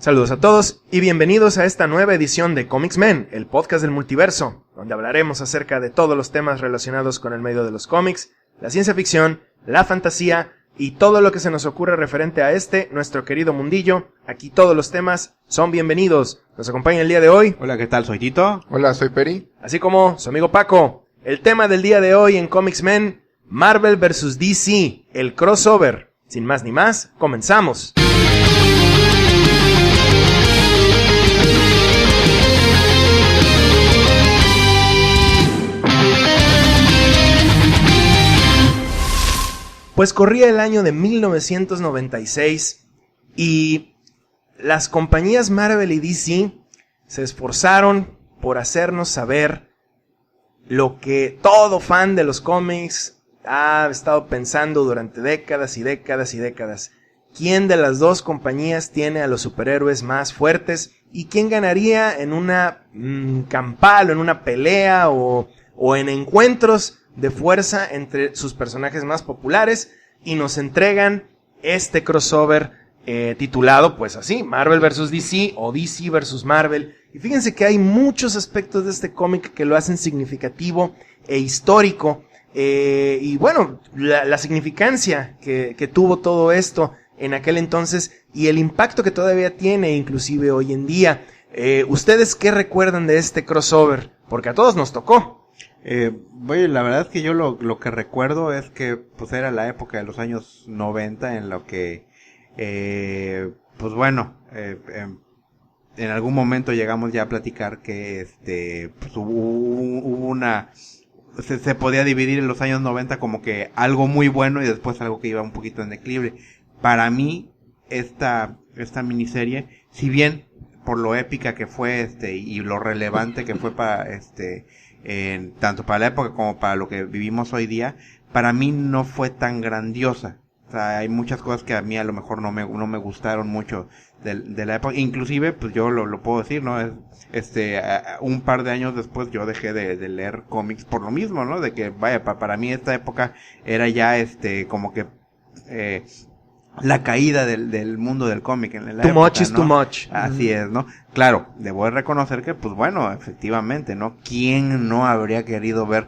Saludos a todos y bienvenidos a esta nueva edición de Comics Men, el podcast del multiverso, donde hablaremos acerca de todos los temas relacionados con el medio de los cómics, la ciencia ficción, la fantasía y todo lo que se nos ocurre referente a nuestro querido mundillo. Aquí todos los temas son bienvenidos. Nos acompaña el día de hoy. Hola, ¿qué tal? Soy Tito. Hola, soy Peri. Así como su amigo Paco. El tema del día de hoy en Comics Men, Marvel vs. DC, el crossover. Sin más ni más, comenzamos. Pues corría el año de 1996 y las compañías Marvel y DC se esforzaron por hacernos saber lo que todo fan de los cómics ha estado pensando durante décadas y décadas y décadas. ¿Quién de las dos compañías tiene a los superhéroes más fuertes? ¿Y quién ganaría en una campal o en una pelea o en encuentros de fuerza entre sus personajes más populares? Y nos entregan este crossover titulado pues así, Marvel vs. DC o DC vs. Marvel. Y fíjense que hay muchos aspectos de este cómic que lo hacen significativo e histórico. Y bueno, la significancia que tuvo todo esto en aquel entonces y el impacto que todavía tiene inclusive hoy en día. ¿Ustedes qué recuerdan de este crossover? Porque a todos nos tocó. Bueno, la verdad es que yo lo que recuerdo es que pues era la época de los años 90 en lo que pues bueno, en algún momento llegamos ya a platicar que pues hubo una se podía dividir en los años 90 como que algo muy bueno y después algo que iba un poquito en declive. Para mí esta miniserie, si bien por lo épica que fue y lo relevante que fue para tanto para la época como para lo que vivimos hoy día, para mí no fue tan grandiosa. O sea, hay muchas cosas que a mí a lo mejor no me gustaron mucho de la época. Inclusive, pues yo lo puedo decir, ¿no? Un par de años después yo dejé de leer cómics por lo mismo, ¿no? De que, vaya, para mí esta época era ya, como que, la caída del mundo del cómic en la Too época, much is ¿no? too much. Así es, ¿no? Claro, debo de reconocer que, pues bueno, efectivamente, ¿no? ¿Quién no habría querido ver,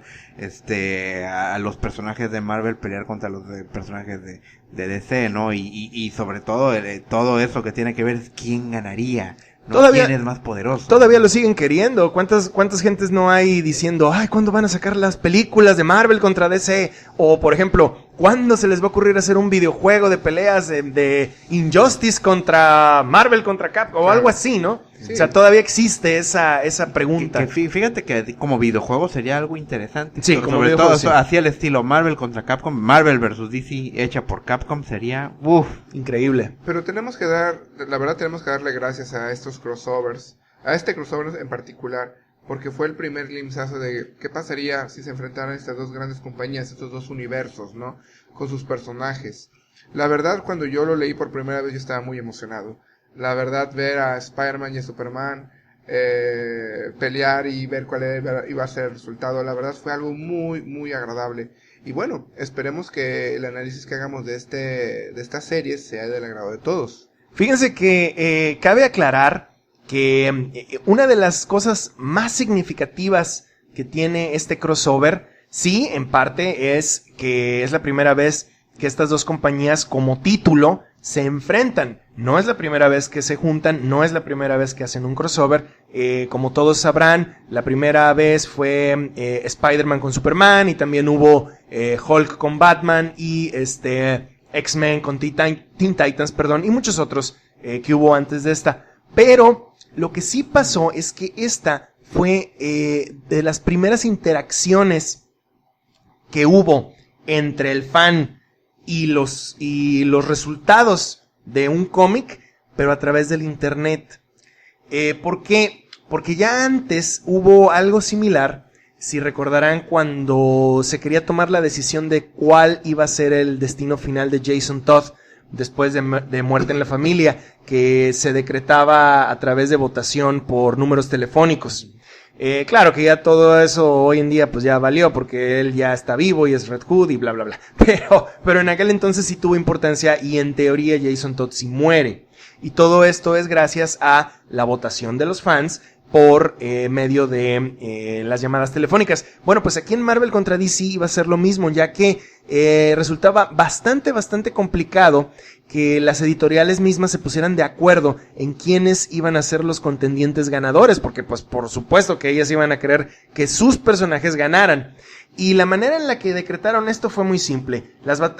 a los personajes de Marvel pelear contra los personajes de DC, ¿no? Y sobre todo, todo eso que tiene que ver es quién ganaría, ¿no? Todavía, ¿quién es más poderoso? Todavía lo siguen queriendo. ¿Cuántas gentes no hay diciendo, ay, ¿cuándo van a sacar las películas de Marvel contra DC? O, por ejemplo, ¿cuándo se les va a ocurrir hacer un videojuego de peleas de Injustice contra Marvel contra Capcom? O algo así, ¿no? Sí. O sea, todavía existe esa pregunta. Fíjate que como videojuego sería algo interesante. Sí, como sobre todo sí. Así el estilo Marvel contra Capcom, Marvel vs. DC hecha por Capcom sería increíble. Pero tenemos que darle gracias a estos crossovers, a este crossover en particular, porque fue el primer glimpsazo de qué pasaría si se enfrentaran estas dos grandes compañías, estos dos universos, ¿no? Con sus personajes. La verdad, cuando yo lo leí por primera vez, yo estaba muy emocionado. La verdad, ver a Spider-Man y a Superman pelear y ver cuál iba a ser el resultado, la verdad fue algo muy, muy agradable. Y bueno, esperemos que el análisis que hagamos de esta serie sea del agrado de todos. Fíjense que cabe aclarar que una de las cosas más significativas que tiene este crossover, sí, en parte es que es la primera vez que estas dos compañías como título se enfrentan. No es la primera vez que se juntan, no es la primera vez que hacen un crossover. Como todos sabrán, la primera vez fue Spider-Man con Superman y también hubo Hulk con Batman y X-Men con Teen Titans, y muchos otros que hubo antes de esta. Pero lo que sí pasó es que esta fue de las primeras interacciones que hubo entre el fan y los resultados de un cómic, pero a través del internet. ¿Por qué? Porque ya antes hubo algo similar, si recordarán, cuando se quería tomar la decisión de cuál iba a ser el destino final de Jason Todd después de Muerte en la Familia, que se decretaba a través de votación por números telefónicos. Claro que ya todo eso hoy en día pues ya valió porque él ya está vivo y es Red Hood y bla bla bla. Pero en aquel entonces sí tuvo importancia y en teoría Jason Todd sí muere. Y todo esto es gracias a la votación de los fans por medio de las llamadas telefónicas. Bueno, pues aquí en Marvel contra DC iba a ser lo mismo, ya que resultaba bastante complicado que las editoriales mismas se pusieran de acuerdo en quiénes iban a ser los contendientes ganadores, porque pues por supuesto que ellas iban a querer que sus personajes ganaran. Y la manera en la que decretaron esto fue muy simple.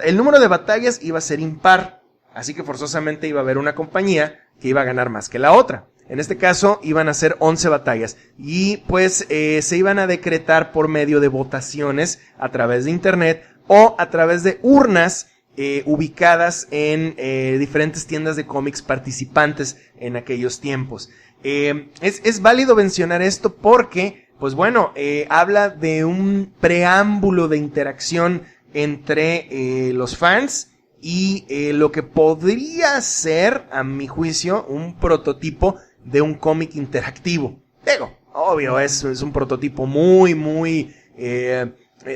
El número de batallas iba a ser impar, así que forzosamente iba a haber una compañía que iba a ganar más que la otra. En este caso iban a ser 11 batallas y pues se iban a decretar por medio de votaciones a través de internet o a través de urnas ubicadas en diferentes tiendas de cómics participantes en aquellos tiempos. Es válido mencionar esto porque, pues bueno, habla de un preámbulo de interacción entre los fans y lo que podría ser, a mi juicio, un prototipo de un cómic interactivo. Digo, obvio, es un prototipo muy,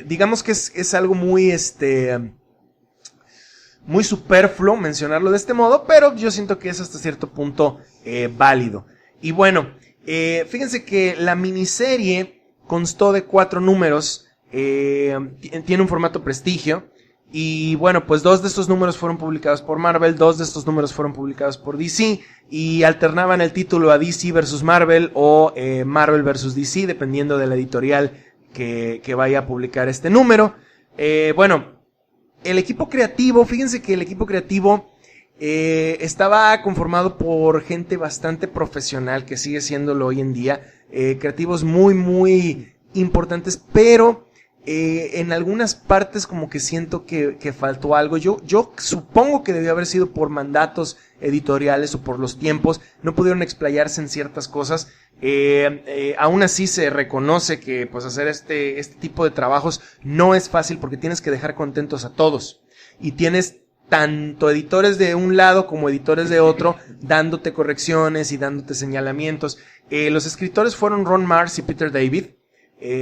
digamos que es algo muy, muy superfluo mencionarlo de este modo, pero yo siento que es hasta cierto punto válido. Y bueno, fíjense que la miniserie constó de 4 números, tiene un formato prestigio. Y bueno, pues 2 de estos números fueron publicados por Marvel, 2 de estos números fueron publicados por DC y alternaban el título a DC vs Marvel o Marvel vs DC, dependiendo de la editorial que vaya a publicar este número. Bueno, el equipo creativo, fíjense que el equipo creativo estaba conformado por gente bastante profesional, que sigue siéndolo hoy en día, creativos muy importantes, pero en algunas partes como que siento que faltó algo. Yo supongo que debió haber sido por mandatos editoriales o por los tiempos, no pudieron explayarse en ciertas cosas. Aún así se reconoce que pues hacer este tipo de trabajos no es fácil porque tienes que dejar contentos a todos y tienes tanto editores de un lado como editores de otro dándote correcciones y dándote señalamientos. Los escritores fueron Ron Marz y Peter David,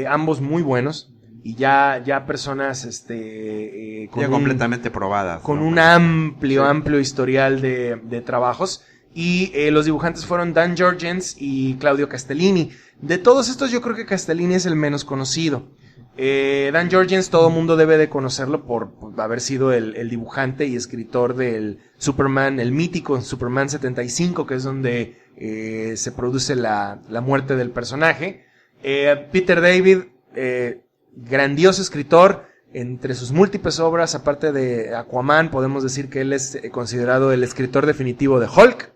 ambos muy buenos. Y ya personas, ya completamente probadas, con ¿no? un amplio historial de trabajos. Y los dibujantes fueron Dan Jurgens y Claudio Castellini. De todos estos yo creo que Castellini es el menos conocido. Dan Jurgens todo el mundo debe de conocerlo por haber sido el dibujante y escritor del Superman, el mítico Superman 75, que es donde se produce la muerte del personaje. Peter David, grandioso escritor, entre sus múltiples obras, aparte de Aquaman, podemos decir que él es considerado el escritor definitivo de Hulk.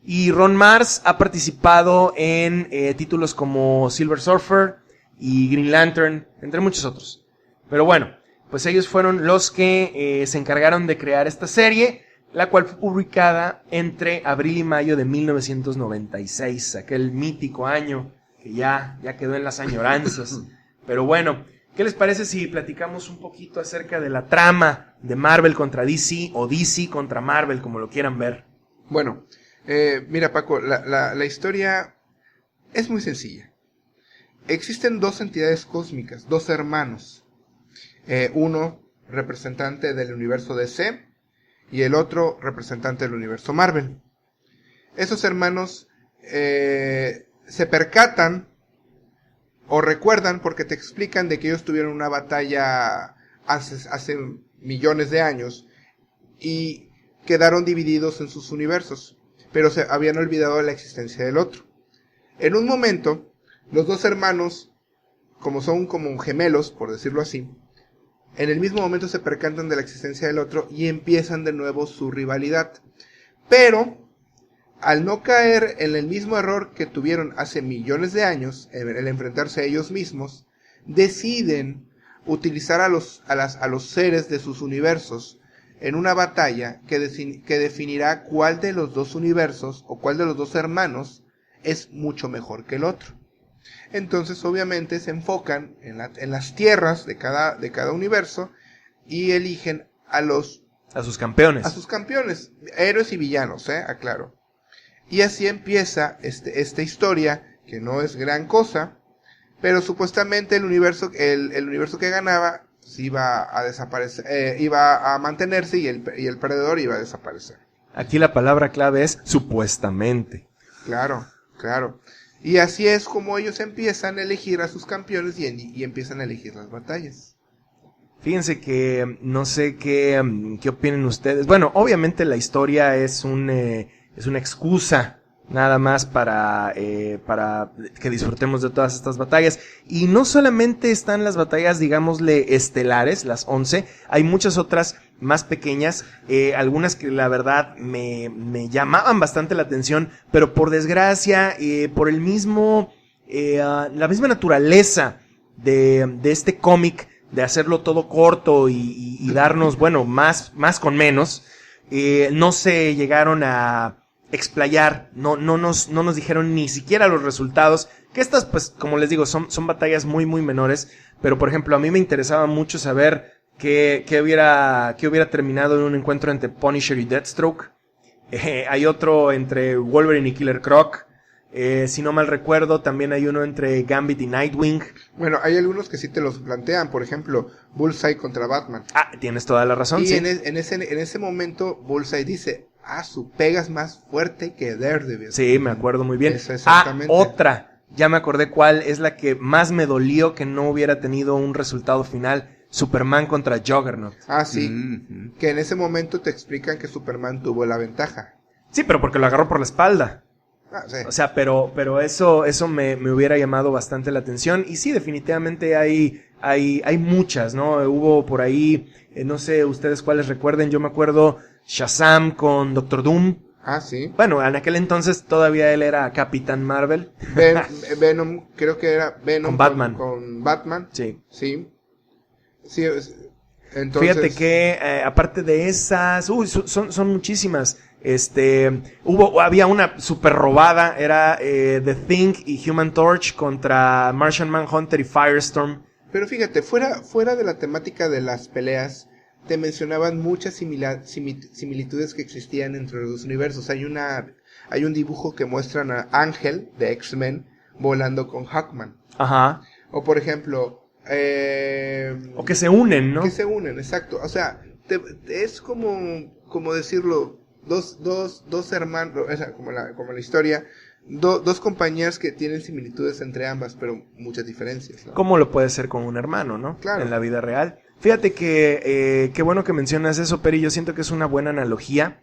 Y Ron Marz ha participado en títulos como Silver Surfer y Green Lantern, entre muchos otros. Pero bueno, pues ellos fueron los que se encargaron de crear esta serie, la cual fue publicada entre abril y mayo de 1996, aquel mítico año que ya quedó en las añoranzas. Pero bueno, ¿qué les parece si platicamos un poquito acerca de la trama de Marvel contra DC o DC contra Marvel, como lo quieran ver? Bueno, mira Paco, la historia es muy sencilla. Existen 2 entidades cósmicas, 2 hermanos. Uno representante del universo DC y el otro representante del universo Marvel. Esos hermanos se percatan o recuerdan porque te explican de que ellos tuvieron una batalla hace millones de años y quedaron divididos en sus universos, pero se habían olvidado de la existencia del otro. En un momento, los 2 hermanos, como son como gemelos, por decirlo así, en el mismo momento se percatan de la existencia del otro y empiezan de nuevo su rivalidad. Pero al no caer en el mismo error que tuvieron hace millones de años, el enfrentarse a ellos mismos, deciden utilizar a los seres de sus universos en una batalla que definirá cuál de los 2 universos o cuál de los 2 hermanos es mucho mejor que el otro. Entonces obviamente se enfocan en las tierras de cada universo y eligen a sus campeones, héroes y villanos, aclaro. Y así empieza esta historia, que no es gran cosa, pero supuestamente el universo que ganaba iba a desaparecer, iba a mantenerse y el perdedor iba a desaparecer. Aquí la palabra clave es supuestamente. Claro, claro. Y así es como ellos empiezan a elegir a sus campeones y empiezan a elegir las batallas. Fíjense que no sé qué opinen ustedes. Bueno, obviamente la historia es una excusa nada más para que disfrutemos de todas estas batallas. Y no solamente están las batallas, digámosle, estelares, las 11, hay muchas otras más pequeñas, algunas que la verdad me llamaban bastante la atención, pero por desgracia, por el mismo, la misma naturaleza de este cómic, de hacerlo todo corto y darnos, bueno, más con menos, no se llegaron a explayar, no nos dijeron ni siquiera los resultados, que estas, pues, como les digo, son batallas muy menores, pero por ejemplo, a mí me interesaba mucho saber qué hubiera terminado en un encuentro entre Punisher y Deathstroke. Hay otro entre Wolverine y Killer Croc. Si no mal recuerdo, también hay uno entre Gambit y Nightwing. Bueno, hay algunos que sí te los plantean, por ejemplo, Bullseye contra Batman. Ah, tienes toda la razón, y sí. en ese momento Bullseye dice, su pegas más fuerte que Daredevil. Sí, me acuerdo muy bien. Eso exactamente. Otra, ya me acordé cuál es la que más me dolió que no hubiera tenido un resultado final. Superman contra Juggernaut. Sí, que en ese momento te explican que Superman tuvo la ventaja. Sí, pero porque lo agarró por la espalda. Sí. O sea, pero eso me hubiera llamado bastante la atención. Y sí, definitivamente hay muchas, ¿no? Hubo por ahí, no sé ustedes cuáles recuerden, yo me acuerdo Shazam con Doctor Doom. Sí. Bueno, en aquel entonces todavía él era Capitán Marvel. Venom, creo que era Venom con Batman. Con Batman. Sí. Sí. Sí, entonces... Fíjate que, aparte de esas, son muchísimas. Había una super robada, era The Thing y Human Torch contra Martian Manhunter y Firestorm. Pero fíjate, fuera de la temática de las peleas, te mencionaban muchas similitudes que existían entre los dos universos. Hay un dibujo que muestran a Ángel de X-Men volando con Hawkman. Ajá. O por ejemplo... o que se unen, ¿no? Que se unen, exacto. O sea, es como decirlo, dos hermanos, o sea, como la historia, dos compañías que tienen similitudes entre ambas, pero muchas diferencias, ¿no? ¿Cómo lo puede ser con un hermano, no? Claro. En la vida real. Fíjate que qué bueno que mencionas eso, Peri. Yo siento que es una buena analogía.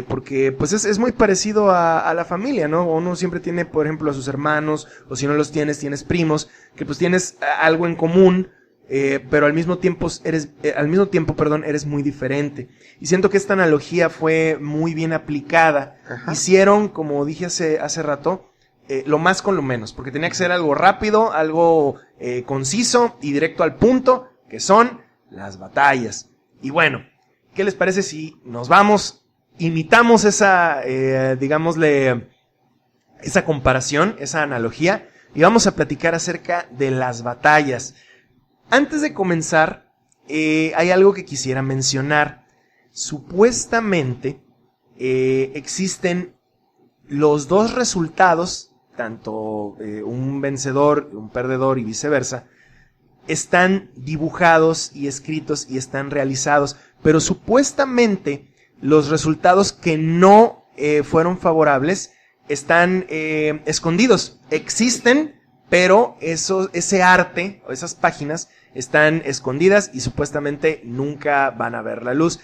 Porque pues es muy parecido a la familia, ¿no? Uno siempre tiene, por ejemplo, a sus hermanos, o si no los tienes primos, que pues tienes algo en común, pero al mismo tiempo eres muy diferente. Y siento que esta analogía fue muy bien aplicada. Ajá. Hicieron, como dije hace rato, lo más con lo menos, porque tenía que ser algo rápido, algo conciso y directo al punto, que son las batallas. Y bueno, ¿qué les parece si nos vamos, imitamos esa, digámosle, esa comparación, esa analogía, y vamos a platicar acerca de las batallas? Antes de comenzar, hay algo que quisiera mencionar. Supuestamente, existen los dos resultados, tanto un vencedor, un perdedor y viceversa, están dibujados y escritos y están realizados, pero supuestamente los resultados que no fueron favorables están escondidos. Existen, pero ese arte o esas páginas están escondidas y supuestamente nunca van a ver la luz.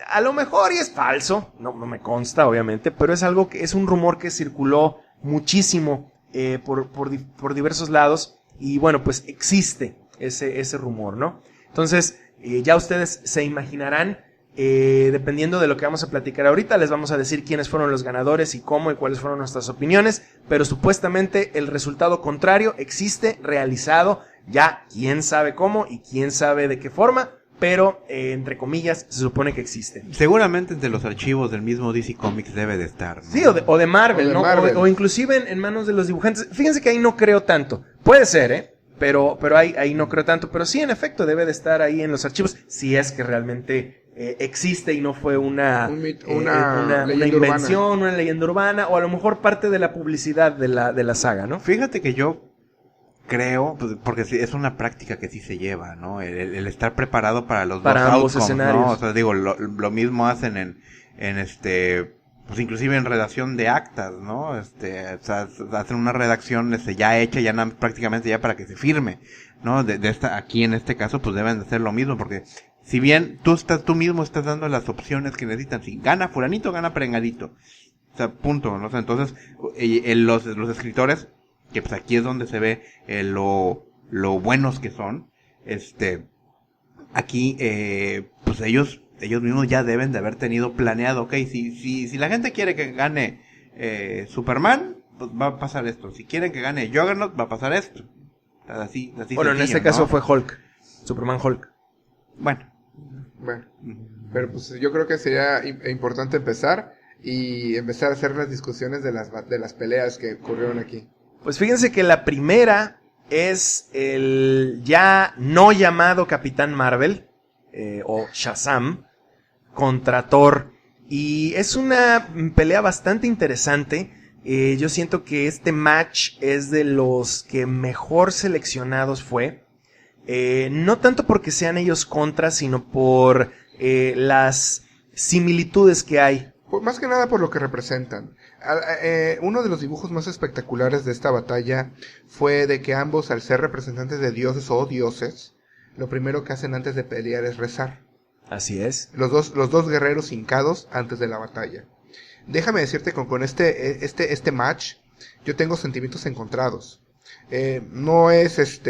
A lo mejor y es falso, no me consta obviamente, pero es un rumor que circuló muchísimo por diversos lados. Y bueno, pues existe ese rumor, ¿no? Entonces, ya ustedes se imaginarán, dependiendo de lo que vamos a platicar ahorita, les vamos a decir quiénes fueron los ganadores y cómo y cuáles fueron nuestras opiniones, pero supuestamente el resultado contrario existe, realizado, ya quién sabe cómo y quién sabe de qué forma, pero entre comillas se supone que existe. Seguramente entre los archivos del mismo DC Comics debe de estar, ¿no? Sí, o de Marvel, ¿no? Marvel. O inclusive en manos de los dibujantes. Fíjense que ahí no creo tanto. Puede ser, pero ahí no creo tanto. Pero sí, en efecto, debe de estar ahí en los archivos, si es que realmente existe y no fue una invención, una leyenda urbana, o a lo mejor parte de la publicidad de la saga, ¿no? Fíjate que yo creo, pues, porque sí, es una práctica que sí se lleva, ¿no? El estar preparado para los Para dos ambos outcomes, escenarios. ¿no? O sea, digo, lo mismo hacen pues inclusive en redacción de actas, ¿no? O sea, hacen una redacción, ya hecha, prácticamente ya para que se firme, ¿no? Aquí en este caso, pues deben de hacer lo mismo, porque si bien tú mismo estás dando las opciones que necesitan, si gana fulanito, gana perenganito. O sea, punto, ¿no? O sea, entonces, los escritores, que pues aquí es donde se ve lo buenos que son, aquí, pues ellos mismos ya deben de haber tenido planeado, ok, si la gente quiere que gane Superman, pues va a pasar esto. Si quieren que gane Juggernaut, va a pasar esto. Así Bueno, en este caso, ¿no? Fue Hulk, Superman Hulk. Bueno, pero pues yo creo que sería importante empezar a hacer las discusiones de las peleas que ocurrieron aquí. Pues fíjense que la primera es el ya no llamado Capitán Marvel, o Shazam, contra Thor. Y es una pelea bastante interesante. Yo siento que este match es de los que mejor seleccionados fue. No tanto porque sean ellos contra, sino por las similitudes que hay. Más que nada por lo que representan. Uno de los dibujos más espectaculares de esta batalla fue de que ambos, al ser representantes de dioses o dioses, lo primero que hacen antes de pelear es rezar. Así es. Los dos guerreros hincados antes de la batalla. Déjame decirte con este match, yo tengo sentimientos encontrados. No es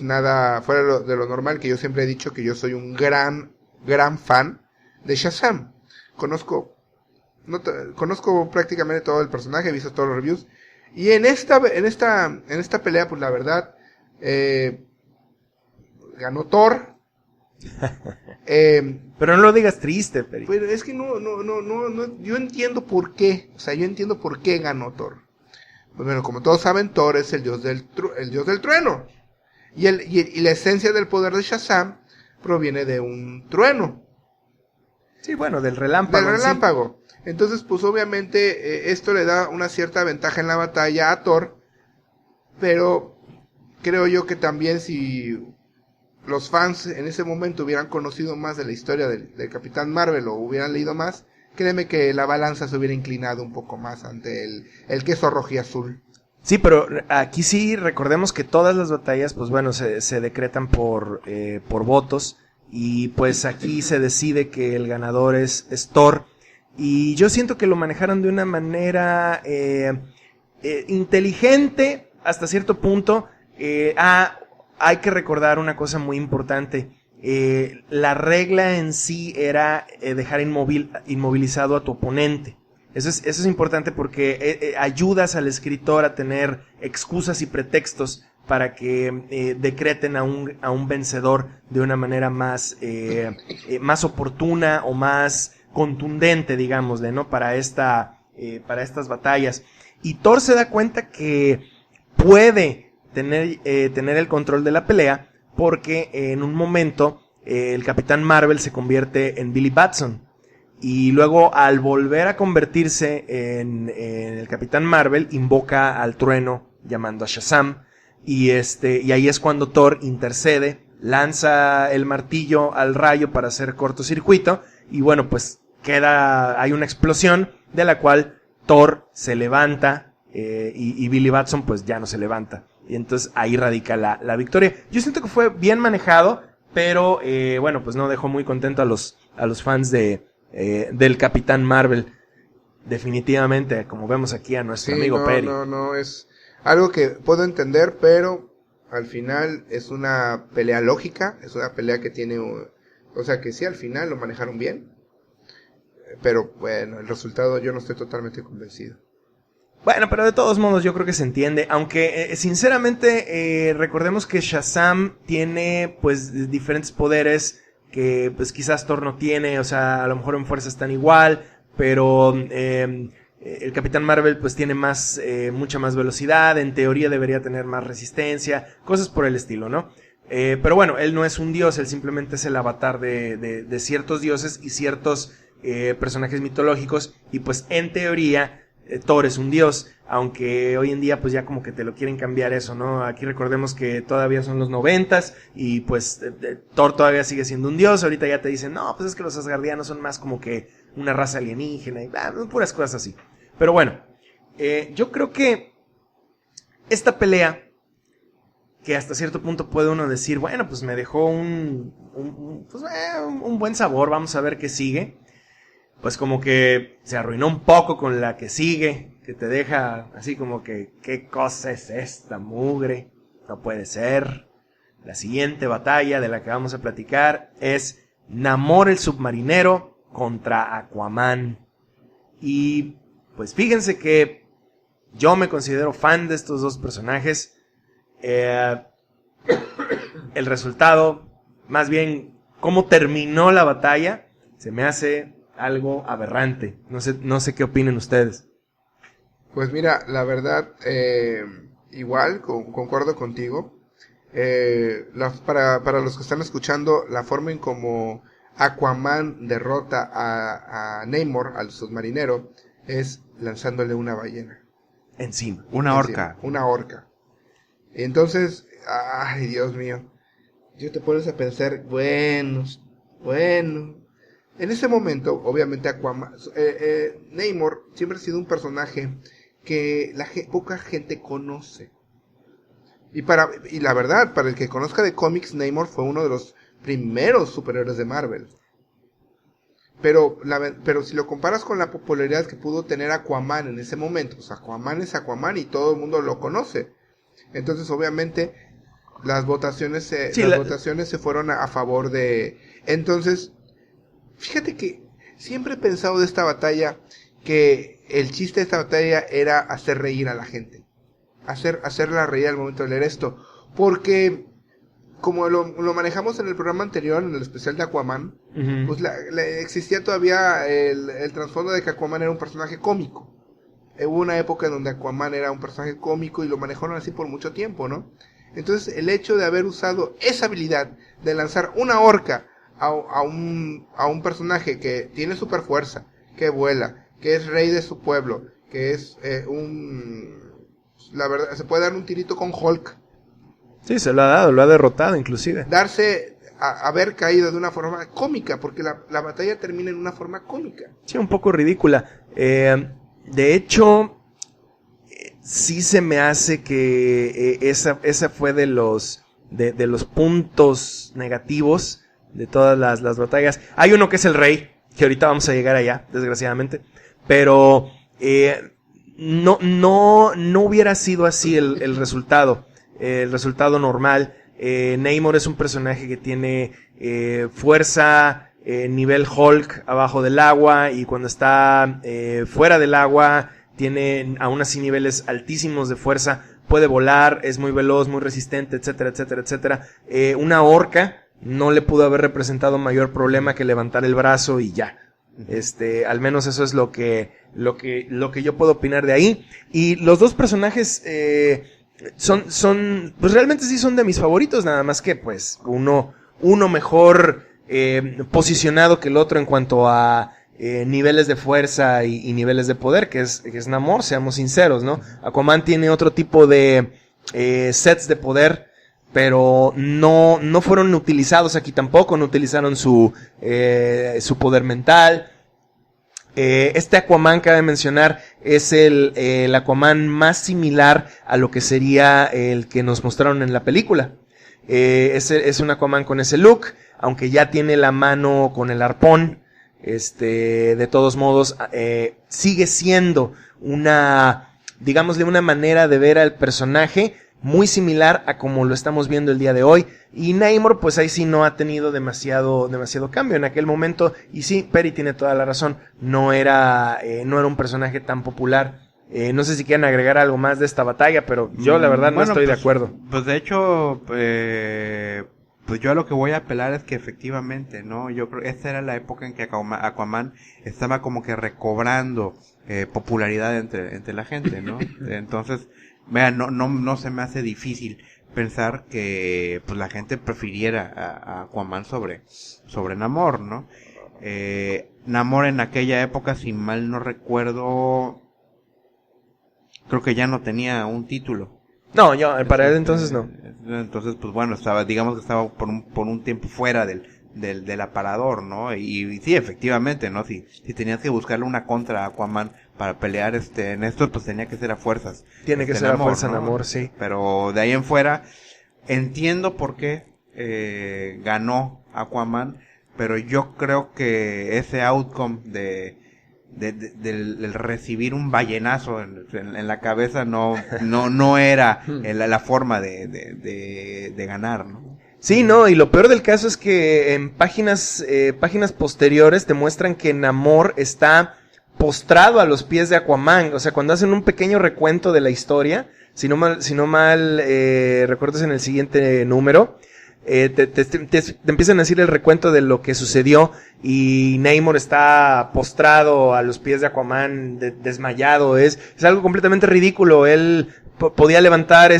nada fuera de lo normal, que yo siempre he dicho que yo soy un gran fan de Shazam. Conozco prácticamente todo el personaje, he visto todos los reviews. Y en esta pelea, pues la verdad, ganó Thor. Pero no lo digas triste, Peri. Pero es que no, yo entiendo por qué. O sea, yo entiendo por qué ganó Thor. Pues bueno, como todos saben, Thor es el dios del trueno. Y la esencia del poder de Shazam proviene de un trueno. Sí, bueno, del relámpago. Sí. Entonces, pues obviamente esto le da una cierta ventaja en la batalla a Thor. Pero creo yo que también si los fans en ese momento hubieran conocido más de la historia del Capitán Marvel o hubieran leído más, créeme que la balanza se hubiera inclinado un poco más ante el queso rojo y azul. Sí, pero aquí sí recordemos que todas las batallas, pues bueno, se decretan por votos. Y pues aquí se decide que el ganador es Thor. Y yo siento que lo manejaron de una manera inteligente hasta cierto punto. Hay que recordar una cosa muy importante. La regla en sí era dejar inmovilizado a tu oponente. Eso es importante porque ayudas al escritor a tener excusas y pretextos para que decreten a un vencedor de una manera más oportuna o más contundente, digámosle, ¿no? Para estas batallas. Y Thor se da cuenta que puede tener el control de la pelea porque en un momento el Capitán Marvel se convierte en Billy Batson. Y luego, al volver a convertirse en el Capitán Marvel, invoca al trueno llamando a Shazam. Y ahí es cuando Thor intercede, lanza el martillo al rayo para hacer cortocircuito. Y bueno, pues hay una explosión de la cual Thor se levanta y Billy Batson pues ya no se levanta. Y entonces ahí radica la victoria. Yo siento que fue bien manejado, pero bueno, pues no dejó muy contento a los fans del Capitán Marvel. Definitivamente, como vemos aquí a nuestro amigo Peri. No, es algo que puedo entender, pero al final es una pelea lógica, es una pelea que tiene, o sea que sí, al final lo manejaron bien, pero bueno, el resultado yo no estoy totalmente convencido. Bueno, pero de todos modos yo creo que se entiende, aunque sinceramente recordemos que Shazam tiene pues diferentes poderes que pues quizás Thor no tiene, o sea, a lo mejor en fuerza están igual, pero el Capitán Marvel pues tiene mucha más velocidad, en teoría debería tener más resistencia, cosas por el estilo, ¿no? Pero bueno, él no es un dios, él simplemente es el avatar de ciertos dioses y ciertos personajes mitológicos, y pues en teoría Thor es un dios, aunque hoy en día pues ya como que te lo quieren cambiar eso, ¿no? Aquí recordemos que todavía son los 90s y pues Thor todavía sigue siendo un dios. Ahorita ya te dicen, no, pues es que los asgardianos son más como que una raza alienígena y puras cosas así. Pero bueno, yo creo que esta pelea, que hasta cierto punto puede uno decir, bueno, pues me dejó un buen sabor, vamos a ver qué sigue. Pues como que se arruinó un poco con la que sigue, que te deja así como que, ¿qué cosa es esta mugre? No puede ser. La siguiente batalla de la que vamos a platicar es Namor el submarinero contra Aquaman. Y pues fíjense que yo me considero fan de estos dos personajes. El resultado, más bien cómo terminó la batalla, se me hace algo aberrante. No sé qué opinen ustedes. Pues mira, la verdad, igual, concuerdo contigo. Para los que están escuchando, la forma en como Aquaman derrota a Namor, al submarinero, es lanzándole una ballena. Encima. Una orca. Una orca. Entonces, ay, Dios mío. Yo te pones a pensar, bueno. En ese momento, obviamente, Aquaman, Namor siempre ha sido un personaje que poca gente conoce. Y la verdad, para el que conozca de cómics, Namor fue uno de los primeros superhéroes de Marvel. Pero si lo comparas con la popularidad que pudo tener Aquaman en ese momento, pues Aquaman es Aquaman y todo el mundo lo conoce. Entonces, obviamente, las votaciones se fueron a favor de... Entonces, fíjate que siempre he pensado de esta batalla que el chiste de esta batalla era hacer reír a la gente. Hacerla reír al momento de leer esto. Porque, como lo manejamos en el programa anterior, en el especial de Aquaman, uh-huh, pues existía todavía el trasfondo de que Aquaman era un personaje cómico. Hubo una época en donde Aquaman era un personaje cómico y lo manejaron así por mucho tiempo, ¿no? Entonces, el hecho de haber usado esa habilidad de lanzar una orca a un personaje que tiene super fuerza, que vuela, que es rey de su pueblo, que es la verdad, se puede dar un tirito con Hulk. Sí, se lo ha dado, lo ha derrotado inclusive. Haber caído de una forma cómica, porque la batalla termina en una forma cómica. Sí, un poco ridícula. De hecho, sí se me hace que esa fue de los puntos negativos de todas las batallas. Hay uno que es el rey, que ahorita vamos a llegar allá, desgraciadamente, pero no hubiera sido así el resultado. El resultado normal. Namor es un personaje que tiene fuerza, nivel Hulk abajo del agua, y cuando está fuera del agua tiene aún así niveles altísimos de fuerza, puede volar, es muy veloz, muy resistente, etcétera, etcétera, etcétera. Una orca no le pudo haber representado mayor problema que levantar el brazo y ya. Al menos eso es lo que yo puedo opinar de ahí. Y los dos personajes son pues realmente sí son de mis favoritos, nada más que pues uno mejor posicionado que el otro en cuanto a niveles de fuerza y niveles de poder, que es Namor, seamos sinceros, ¿no? Aquaman tiene otro tipo de sets de poder, pero no fueron utilizados aquí tampoco, no utilizaron su poder mental. Este Aquaman, cabe mencionar, es el Aquaman más similar a lo que sería el que nos mostraron en la película. Es un Aquaman con ese look, aunque ya tiene la mano con el arpón. De todos modos, sigue siendo digámosle, una manera de ver al personaje muy similar a como lo estamos viendo el día de hoy. Y Namor, pues ahí sí no ha tenido demasiado cambio en aquel momento. Y sí, Perry tiene toda la razón, no era un personaje tan popular. No sé si quieren agregar algo más de esta batalla, pero yo la verdad no estoy de acuerdo. Pues de hecho, pues yo a lo que voy a apelar es que efectivamente, ¿no? Yo creo que esta era la época en que Aquaman estaba como que recobrando popularidad entre la gente, ¿no? Entonces, vean, no se me hace difícil pensar que pues la gente prefiriera a Aquaman sobre Namor, ¿no? Namor en aquella época, si mal no recuerdo, creo que ya no tenía un título. No, yo, para él entonces no. Entonces, pues bueno, digamos que estaba por un tiempo fuera del aparador, ¿no? Y sí, efectivamente, ¿no? Si tenías que buscarle una contra a Aquaman para pelear en esto, pues tenía que ser a fuerzas. Tiene que ser a fuerza en amor, sí. Pero de ahí en fuera, entiendo por qué ganó Aquaman, pero yo creo que ese outcome del recibir un ballenazo en la cabeza no era la forma de ganar, ¿no? Sí, no, y lo peor del caso es que en páginas posteriores te muestran que Namor está postrado a los pies de Aquaman. O sea, cuando hacen un pequeño recuento de la historia, si no mal recuerdas en el siguiente número, te empiezan a decir el recuento de lo que sucedió y Namor está postrado a los pies de Aquaman, desmayado. Es algo completamente ridículo. Él podía levantar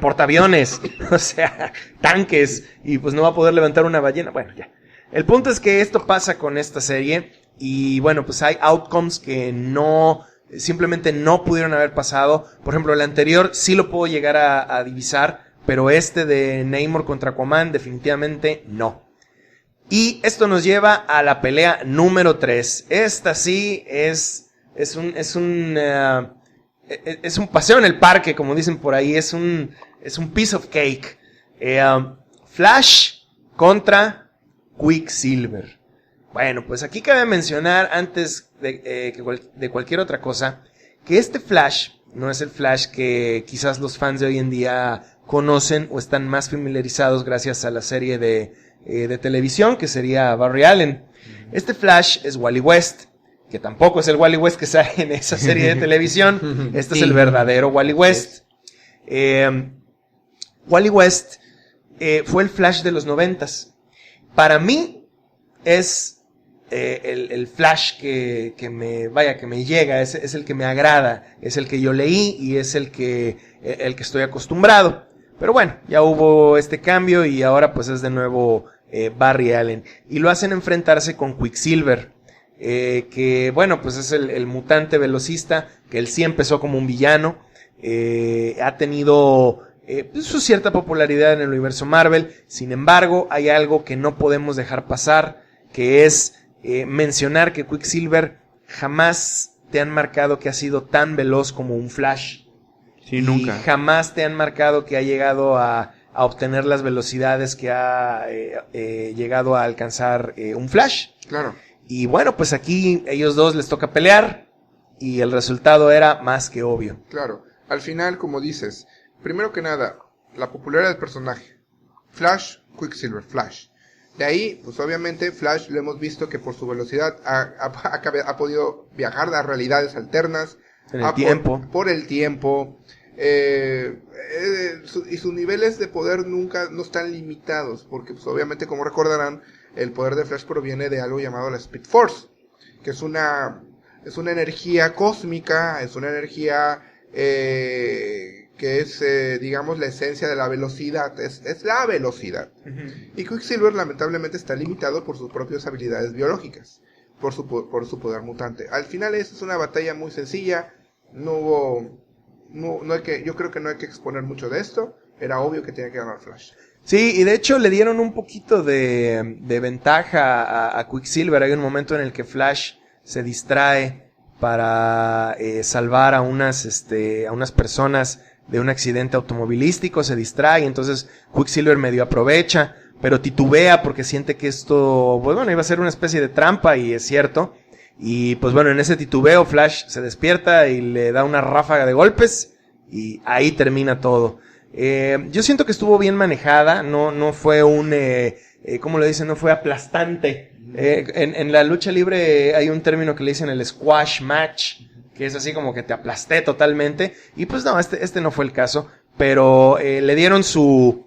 portaaviones, o sea, tanques, y pues no va a poder levantar una ballena. Bueno, ya. El punto es que esto pasa con esta serie y bueno, pues hay outcomes que simplemente no pudieron haber pasado. Por ejemplo, el anterior sí lo puedo llegar a divisar, pero de Namor contra Aquaman definitivamente no. Y esto nos lleva a la pelea número 3. Esta sí es un paseo en el parque, como dicen por ahí. Es un piece of cake. Flash contra Quicksilver. Bueno, pues aquí cabe mencionar antes de cualquier otra cosa que este Flash no es el Flash que quizás los fans de hoy en día conocen o están más familiarizados gracias a la serie de televisión que sería Barry Allen. Este Flash es Wally West, que tampoco es el Wally West que sale en esa serie de televisión. Este es el verdadero Wally West. Wally West fue el Flash de los 90s. Para mí es el Flash que me llega, es el que me agrada, es el que yo leí y es el que estoy acostumbrado. Pero bueno, ya hubo este cambio y ahora pues es de nuevo Barry Allen. Y lo hacen enfrentarse con Quicksilver. Que bueno, pues es el mutante velocista, que él sí empezó como un villano, ha tenido su cierta popularidad en el universo Marvel. Sin embargo, hay algo que no podemos dejar pasar, que es mencionar que Quicksilver jamás te han marcado que ha sido tan veloz como un Flash. Sí, nunca. Y jamás te han marcado que ha llegado a obtener las velocidades que ha llegado a alcanzar un Flash. Claro. Y bueno, pues aquí ellos dos les toca pelear y el resultado era más que obvio. Claro. Al final, como dices, primero que nada, la popularidad del personaje. Flash, Quicksilver, Flash. De ahí, pues obviamente Flash lo hemos visto que por su velocidad ha podido viajar a realidades alternas. En el tiempo. Por el tiempo. Y sus niveles de poder nunca no están limitados. Porque pues obviamente, como recordarán, el poder de Flash proviene de algo llamado la Speed Force. Que es una energía cósmica, es una energía que es, digamos, la esencia de la velocidad, es la velocidad. Uh-huh. Y Quicksilver lamentablemente está limitado por sus propias habilidades biológicas, por su poder mutante. Al final es una batalla muy sencilla, yo creo que no hay que exponer mucho de esto, era obvio que tenía que ganar Flash. Sí, y de hecho le dieron un poquito de ventaja a Quicksilver. Hay un momento en el que Flash se distrae para salvar a unas personas de un accidente automovilístico, se distrae, entonces Quicksilver medio aprovecha, pero titubea porque siente que esto, pues bueno, iba a ser una especie de trampa, y es cierto, y pues bueno, en ese titubeo Flash se despierta y le da una ráfaga de golpes, y ahí termina todo. Yo siento que estuvo bien manejada, no fue ¿cómo lo dicen? No fue aplastante. En la lucha libre hay un término que le dicen el squash match, que es así como que te aplasté totalmente, y pues no, este no fue el caso, pero le dieron su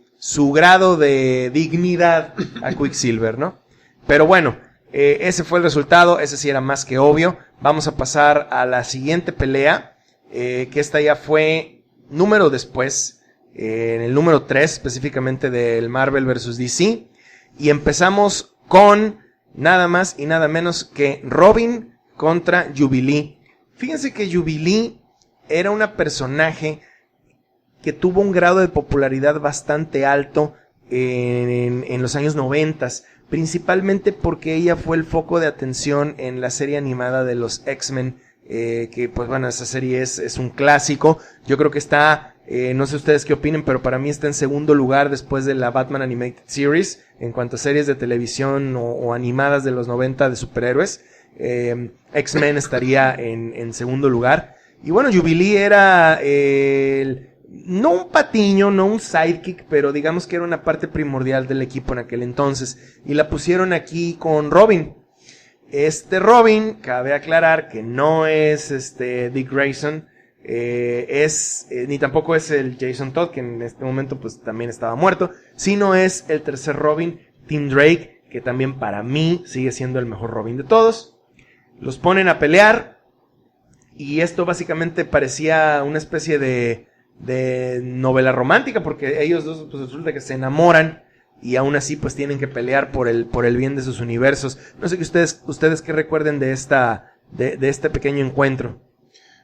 grado de dignidad a Quicksilver, ¿no? Pero bueno, ese fue el resultado, ese sí era más que obvio. Vamos a pasar a la siguiente pelea, que esta ya fue número después, en el número 3 específicamente del Marvel vs. DC, y empezamos con nada más y nada menos que Robin contra Jubilee. Fíjense que Jubilee era una personaje que tuvo un grado de popularidad bastante alto en los años 90, principalmente porque ella fue el foco de atención en la serie animada de los X-Men, que pues bueno, esa serie es un clásico. Yo creo que está, no sé ustedes qué opinen, pero para mí está en segundo lugar después de la Batman Animated Series, en cuanto a series de televisión o animadas de los 90 de superhéroes. X-Men estaría en segundo lugar. Y bueno, Jubilee era no un patiño, no un sidekick, pero digamos que era una parte primordial del equipo en aquel entonces. Y la pusieron aquí con Robin. Este Robin, cabe aclarar que no es Dick Grayson, ni tampoco es el Jason Todd, que en este momento pues también estaba muerto, sino es el tercer Robin, Tim Drake, que también para mí sigue siendo el mejor Robin de todos. Los ponen a pelear, y esto básicamente parecía una especie de novela romántica, porque ellos dos pues resulta que se enamoran, y aún así pues tienen que pelear por el bien de sus universos. No sé que ustedes qué recuerden de este pequeño encuentro.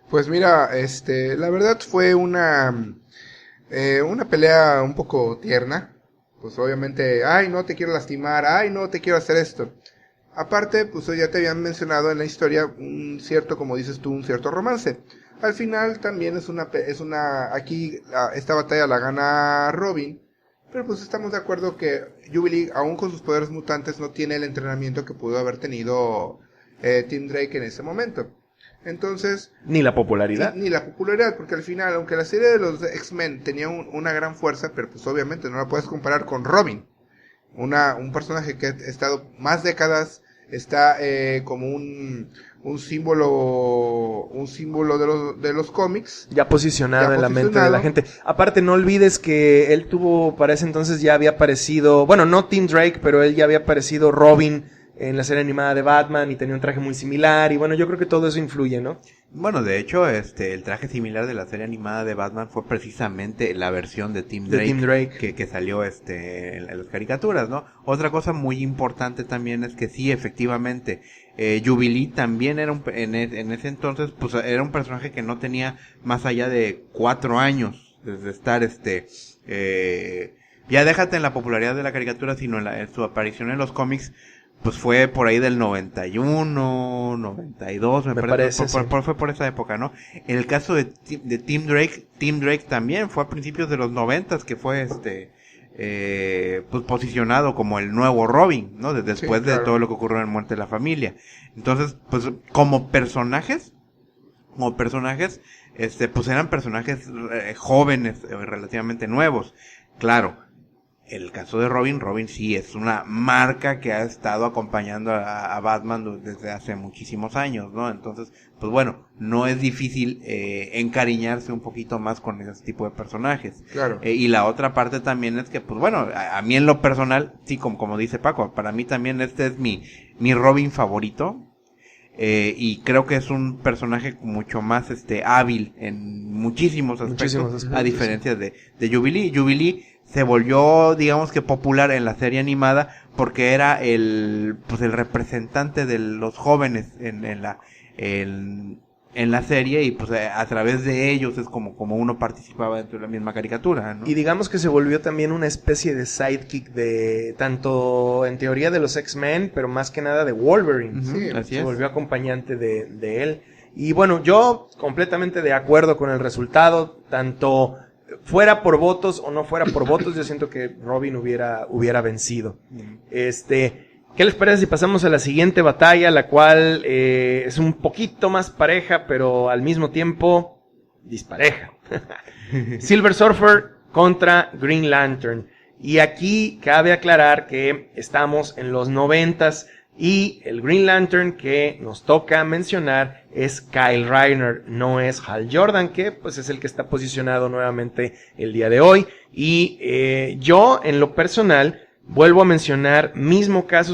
Pues mira, la verdad fue una pelea un poco tierna. Pues obviamente, ay, no te quiero lastimar, ay, no te quiero hacer esto. Aparte, pues ya te habían mencionado en la historia un cierto, como dices tú, un cierto romance. Al final también aquí esta batalla la gana Robin, pero pues estamos de acuerdo que Jubilee, aún con sus poderes mutantes, no tiene el entrenamiento que pudo haber tenido Tim Drake en ese momento. Entonces... Ni la popularidad. Ni la popularidad, porque al final, aunque la serie de los X-Men tenía una gran fuerza, pero pues obviamente no la puedes comparar con Robin. Un personaje que ha estado más décadas, está como un símbolo de los cómics. Ya posicionado en la mente de la gente. Aparte, no olvides que él tuvo, para ese entonces ya había aparecido, bueno, no Tim Drake, pero él ya había aparecido Robin en la serie animada de Batman y tenía un traje muy similar, y bueno, yo creo que todo eso influye, ¿no? Bueno, de hecho, el traje similar de la serie animada de Batman fue precisamente la versión de Tim Drake. Que salió en las caricaturas, ¿no? Otra cosa muy importante también es que sí, efectivamente, Jubilee también era en ese entonces, pues era un personaje que no tenía más allá de 4 años desde estar ya déjate en la popularidad de la caricatura, sino en su aparición en los cómics. Pues fue por ahí del 91, 92, me parece. Fue por esa época, ¿no? En el caso de Tim Drake también fue a principios de los 90, que fue pues posicionado como el nuevo Robin, ¿no? Después sí, claro, de todo lo que ocurrió en Muerte de la Familia. Entonces, pues como personajes, pues eran personajes jóvenes, relativamente nuevos. Claro. El caso de Robin sí es una marca que ha estado acompañando a Batman desde hace muchísimos años, ¿no? Entonces, pues bueno, no es difícil encariñarse un poquito más con ese tipo de personajes. Claro. Y la otra parte también es que, pues bueno, a mí en lo personal, sí, como dice Paco, para mí también este es mi Robin favorito. Y creo que es un personaje mucho más hábil en muchísimos aspectos, a diferencia de Jubilee. Jubilee se volvió, digamos que popular en la serie animada porque era el representante de los jóvenes en la serie, y pues a través de ellos es como uno participaba dentro de la misma caricatura, ¿no? Y digamos que se volvió también una especie de sidekick de tanto en teoría de los X-Men, pero más que nada de Wolverine. Sí, así se volvió acompañante de él. Y bueno, yo completamente de acuerdo con el resultado, tanto fuera por votos o no fuera por votos, yo siento que Robin hubiera vencido. ¿Qué les parece si pasamos a la siguiente batalla, la cual es un poquito más pareja, pero al mismo tiempo dispareja? Silver Surfer contra Green Lantern. Y aquí cabe aclarar que estamos en los 90s, y el Green Lantern que nos toca mencionar es Kyle Rayner, no es Hal Jordan, que pues es el que está posicionado nuevamente el día de hoy. Y yo, en lo personal, vuelvo a mencionar, mismo caso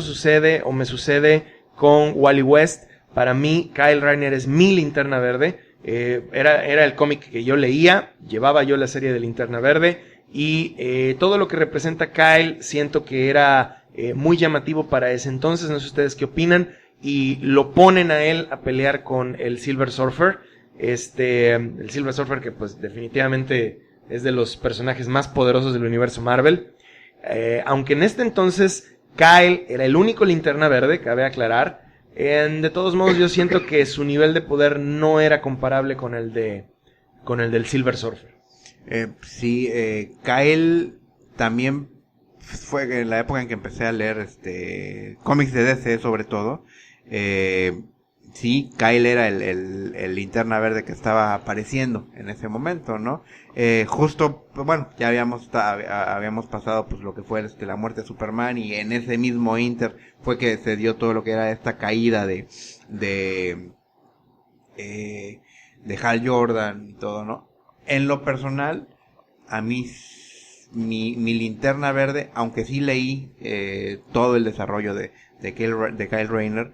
me sucede con Wally West. Para mí, Kyle Rayner es mi Linterna Verde. Era el cómic que yo leía, llevaba yo la serie de Linterna Verde, y todo lo que representa Kyle siento que era muy llamativo para ese entonces. No sé ustedes qué opinan, y lo ponen a él a pelear con el Silver Surfer. el Silver Surfer, que pues definitivamente es de los personajes más poderosos del universo Marvel. Aunque en este entonces Kyle era el único Linterna Verde, cabe aclarar, de todos modos yo siento que su nivel de poder no era comparable con el del Silver Surfer. Sí, Kyle también fue en la época en que empecé a leer cómics de DC sobre todo. Sí, Kyle era el Linterna Verde que estaba apareciendo en ese momento, ¿no? Justo, bueno, ya habíamos pasado pues lo que fue la muerte de Superman, y en ese mismo inter fue que se dio todo lo que era esta caída de Hal Jordan y todo, ¿no? En lo personal, a mí mi Linterna Verde, aunque sí leí todo el desarrollo de Kyle Rayner,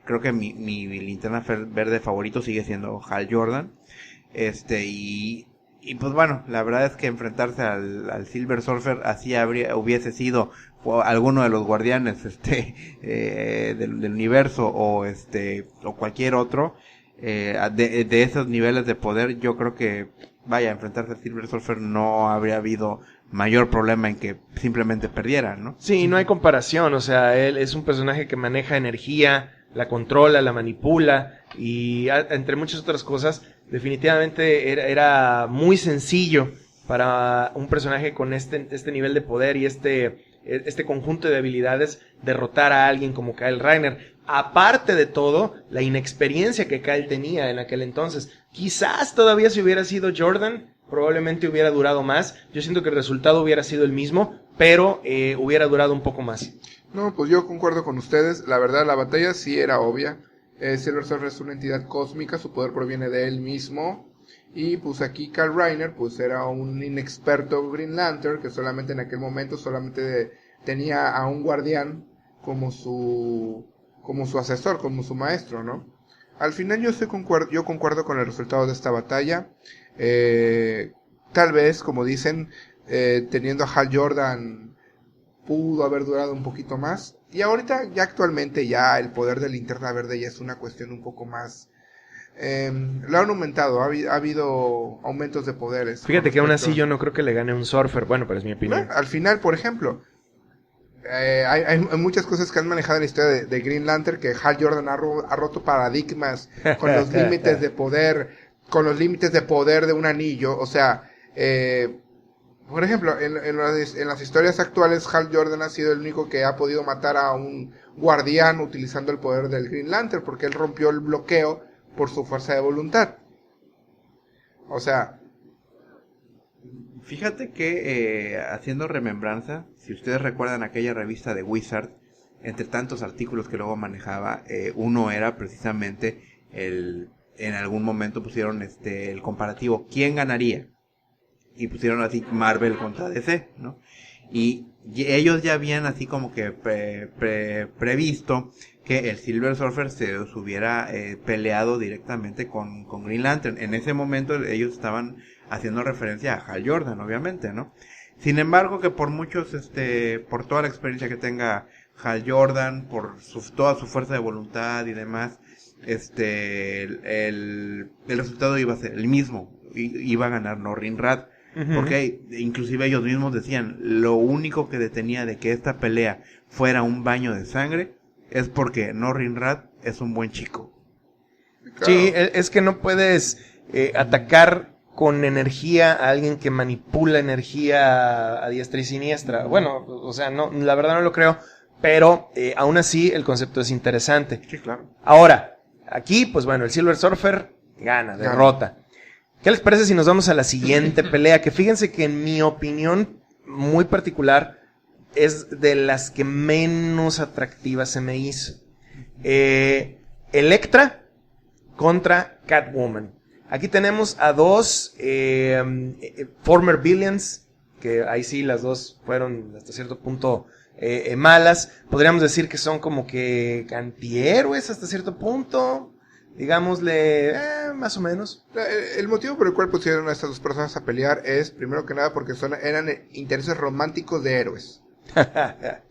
creo que mi Linterna Verde favorito sigue siendo Hal Jordan. Y pues bueno, la verdad es que enfrentarse al Silver Surfer así hubiese sido alguno de los guardianes del universo o cualquier otro de esos niveles de poder. Yo creo que enfrentarse al Silver Surfer no habría habido mayor problema en que simplemente perdieran, ¿no? Sí, no hay comparación, o sea, él es un personaje que maneja energía, la controla, la manipula, y entre muchas otras cosas, definitivamente era muy sencillo para un personaje con este nivel de poder y este conjunto de habilidades derrotar a alguien como Kyle Rayner. Aparte de todo, la inexperiencia que Kyle tenía en aquel entonces. Quizás todavía si hubiera sido Jordan, probablemente hubiera durado más. Yo siento que el resultado hubiera sido el mismo, pero hubiera durado un poco más. No, pues yo concuerdo con ustedes. La verdad, la batalla sí era obvia. Silver Surfer es una entidad cósmica, su poder proviene de él mismo. Y pues aquí Kyle Rayner pues era un inexperto Green Lantern que solamente en aquel momento tenía a un guardián como su asesor, como su maestro, ¿no? Al final yo concuerdo con el resultado de esta batalla. Tal vez, como dicen, teniendo a Hal Jordan pudo haber durado un poquito más. Y ahorita, ya actualmente, ya el poder de Linterna Verde ya es una cuestión un poco más... lo han aumentado, ha habido aumentos de poderes. Fíjate que aún así yo no creo que le gane un Surfer, bueno, pero es mi opinión. Al final, por ejemplo, hay muchas cosas que han manejado en la historia de Green Lantern, que Hal Jordan ha roto paradigmas con los límites de poder, de un anillo. O sea, por ejemplo, en las historias actuales, Hal Jordan ha sido el único que ha podido matar a un guardián utilizando el poder del Green Lantern, porque él rompió el bloqueo por su fuerza de voluntad. O sea, fíjate que haciendo remembranza, si ustedes recuerdan aquella revista de Wizard, entre tantos artículos que luego manejaba, uno era precisamente en algún momento pusieron el comparativo, ¿quién ganaría? Y pusieron así Marvel contra DC, ¿no? Y ellos ya habían así como que previsto que el Silver Surfer se hubiera peleado directamente con Green Lantern. En ese momento ellos estaban haciendo referencia a Hal Jordan, obviamente, ¿no? Sin embargo, que por muchos, por toda la experiencia que tenga Hal Jordan, por toda su fuerza de voluntad y demás, el resultado iba a ser el mismo, iba a ganar Norrin Rath. Uh-huh. Porque inclusive ellos mismos decían, lo único que detenía de que esta pelea fuera un baño de sangre es porque Norrin Rath es un buen chico. Claro. Sí, es que no puedes atacar con energía a alguien que manipula energía a diestra y siniestra. Bueno, o sea, no, la verdad no lo creo, pero aún así el concepto es interesante. Sí, claro. Ahora, aquí, pues bueno, el Silver Surfer gana, derrota. ¿Qué les parece si nos vamos a la siguiente pelea? Que fíjense que en mi opinión muy particular es de las que menos atractiva se me hizo. Elektra contra Catwoman. Aquí tenemos a dos former villains, que ahí sí las dos fueron hasta cierto punto malas. Podríamos decir que son como que antihéroes hasta cierto punto. Digámosle, más o menos. El motivo por el cual pusieron a estas dos personas a pelear es, primero que nada, porque eran intereses románticos de héroes.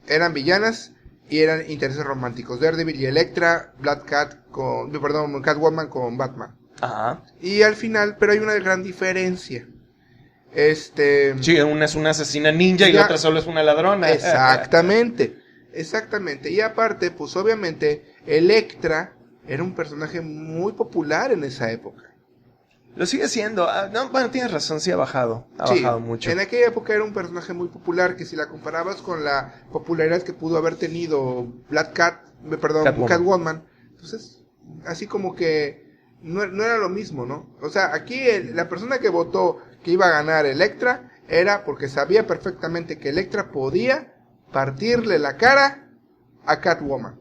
Eran villanas y eran intereses románticos. Daredevil y Elektra, Catwoman con Batman. Ajá. Y al final, pero hay una gran diferencia. Sí, una es una asesina ninja y Ya. la otra solo es una ladrona. Exactamente, exactamente. Y aparte, pues obviamente, Electra era un personaje muy popular en esa época. Lo sigue siendo. No, bueno, tienes razón, sí ha bajado. Ha Sí, bajado mucho. en aquella época era un personaje muy popular que si la comparabas con la popularidad que pudo haber tenido Catwoman, pues es así como que no era lo mismo, ¿no? O sea, aquí la persona que votó que iba a ganar Electra era porque sabía perfectamente que Electra podía partirle la cara a Catwoman.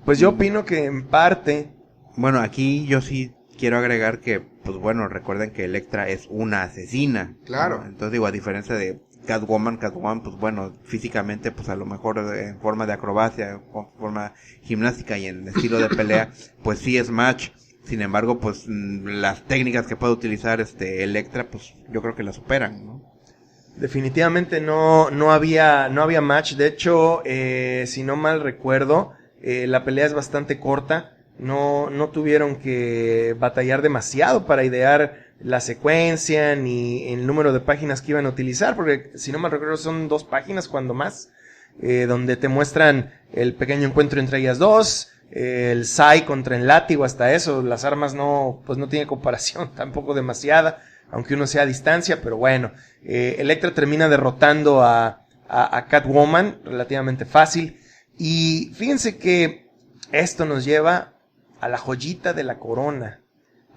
Pues yo opino que en parte... Bueno, aquí yo sí quiero agregar que, pues bueno, recuerden que Electra es una asesina. Claro. ¿No? Entonces digo, a diferencia de Catwoman, pues bueno, físicamente, pues a lo mejor en forma de acrobacia, en forma gimnástica y en estilo de pelea, pues sí es match. Sin embargo, pues las técnicas que puede utilizar Electra, pues yo creo que la superan, ¿no? Definitivamente no había match. De hecho, si no mal recuerdo, la pelea es bastante corta. No tuvieron que batallar demasiado para idear la secuencia ni el número de páginas que iban a utilizar, porque si no mal recuerdo son 2 páginas cuando más, donde te muestran el pequeño encuentro entre ellas dos, el Sai contra el látigo, hasta eso. Las armas no tiene comparación tampoco demasiada, aunque uno sea a distancia, pero bueno. Electra termina derrotando a Catwoman relativamente fácil. Y fíjense que esto nos lleva a la joyita de la corona,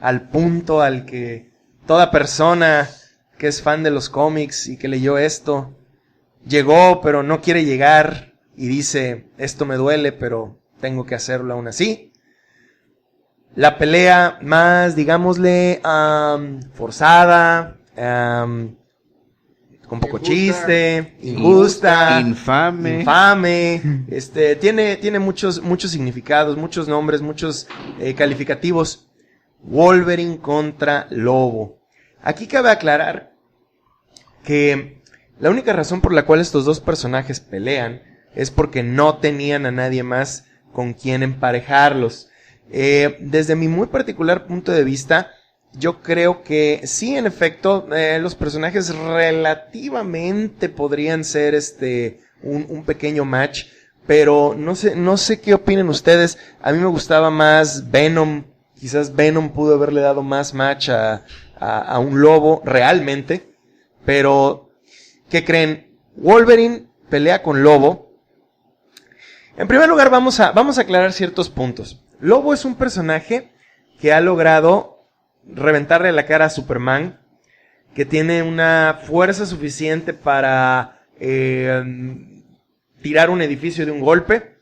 al punto al que toda persona que es fan de los cómics y que leyó esto llegó, pero no quiere llegar y dice, esto me duele, pero tengo que hacerlo aún así. La pelea más, digámosle, forzada, con poco chiste, injusta, infame, tiene muchos significados, muchos nombres, muchos calificativos. Wolverine contra Lobo. Aquí cabe aclarar que la única razón por la cual estos dos personajes pelean es porque no tenían a nadie más con quien emparejarlos. Desde mi muy particular punto de vista, yo creo que sí, en efecto, los personajes relativamente podrían ser un pequeño match, pero no sé qué opinen ustedes. A mí me gustaba más Venom. Quizás Venom pudo haberle dado más match a un Lobo realmente, pero ¿qué creen? Wolverine pelea con Lobo. En primer lugar, vamos a aclarar ciertos puntos. Lobo es un personaje que ha logrado reventarle la cara a Superman, que tiene una fuerza suficiente para tirar un edificio de un golpe,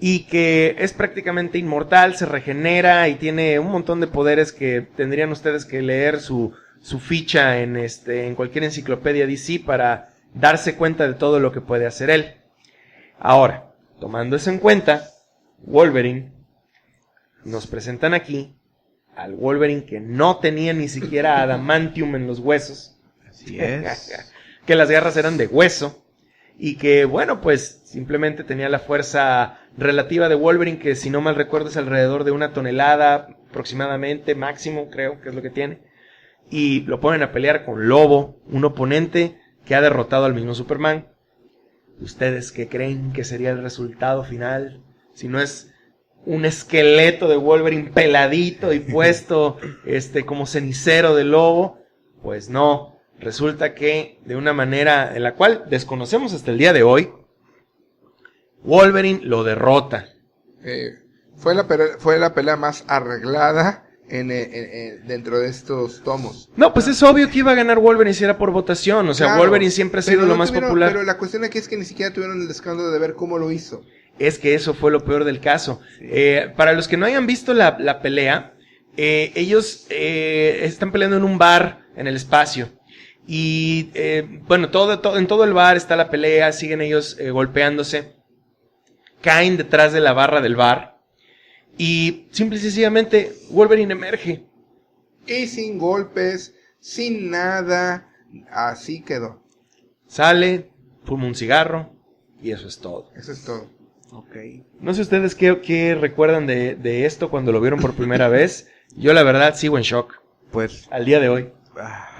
y que es prácticamente inmortal, se regenera y tiene un montón de poderes que tendrían ustedes que leer su ficha en cualquier enciclopedia DC para darse cuenta de todo lo que puede hacer él. Ahora, tomando eso en cuenta, Wolverine, nos presentan aquí al Wolverine que no tenía ni siquiera adamantium en los huesos. Así es. Que las garras eran de hueso. Y que, bueno, pues simplemente tenía la fuerza relativa de Wolverine, que si no mal recuerdo es alrededor de 1 tonelada aproximadamente, máximo creo que es lo que tiene. Y lo ponen a pelear con Lobo, un oponente que ha derrotado al mismo Superman. ¿Ustedes qué creen que sería el resultado final? Si no es un esqueleto de Wolverine peladito y puesto como cenicero de Lobo, pues no. Resulta que, de una manera en la cual desconocemos hasta el día de hoy, Wolverine lo derrota. Fue la pelea más arreglada dentro de estos tomos. No, pues es obvio que iba a ganar Wolverine si era por votación. O sea, claro, Wolverine siempre ha sido lo más popular. Pero la cuestión aquí es que ni siquiera tuvieron el escándalo de ver cómo lo hizo. Es que eso fue lo peor del caso. Sí. Para los que no hayan visto la pelea, ellos están peleando en un bar en el espacio. Y bueno, en todo el bar está la pelea, siguen ellos golpeándose, caen detrás de la barra del bar y simple y sencillamente Wolverine emerge. Y sin golpes, sin nada, así quedó. Sale, fuma un cigarro y eso es todo. Eso es todo. Okay. No sé ustedes qué recuerdan de esto cuando lo vieron por primera vez. Yo la verdad sigo en shock Pues, al día de hoy.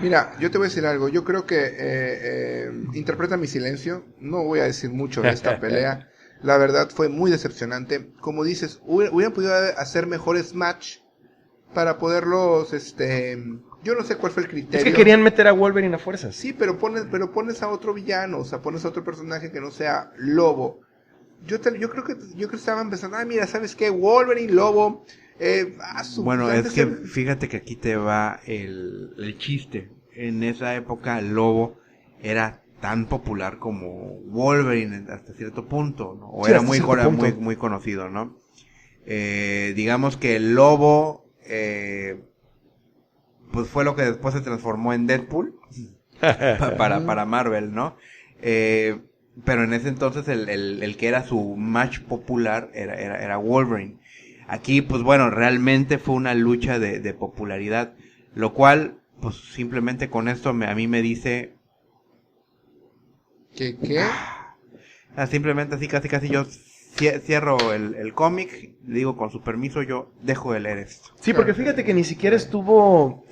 Mira, yo te voy a decir algo. Yo creo que interpreta mi silencio. No voy a decir mucho de esta pelea. La verdad fue muy decepcionante. Como dices, hubieran podido hacer mejores match para poderlos, yo no sé cuál fue el criterio. Es que querían meter a Wolverine a fuerzas. Sí, pero pones a otro villano, o sea, pones a otro personaje que no sea Lobo. Yo creo que estaban pensando, mira, ¿sabes qué? Wolverine, Lobo. bueno, es que fíjate que aquí te va el chiste. En esa época Lobo era tan popular como Wolverine hasta cierto punto, ¿no? O sí, era muy conocido, ¿no? Digamos que el Lobo, pues fue lo que después se transformó en Deadpool para Marvel, ¿no? Pero en ese entonces el que era su match popular era Wolverine. Aquí, pues bueno, realmente fue una lucha de popularidad, lo cual, pues simplemente con esto a mí me dice... ¿Qué? Simplemente así casi yo cierro el cómic, digo con su permiso yo dejo de leer esto. Sí, porque fíjate que ni siquiera estuvo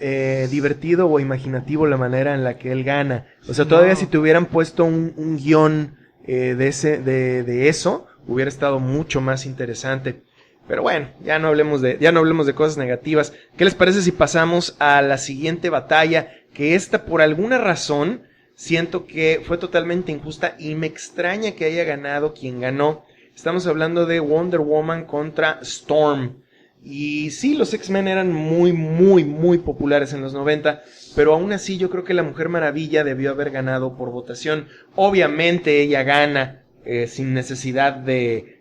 divertido o imaginativo la manera en la que él gana. O sea, todavía si te hubieran puesto un guión de eso, hubiera estado mucho más interesante. Pero bueno, ya no hablemos de cosas negativas. ¿Qué les parece si pasamos a la siguiente batalla? Que esta, por alguna razón, siento que fue totalmente injusta y me extraña que haya ganado quien ganó. Estamos hablando de Wonder Woman contra Storm. Y sí, los X-Men eran muy populares en los 90, pero aún así yo creo que la Mujer Maravilla debió haber ganado por votación. Obviamente ella gana sin necesidad de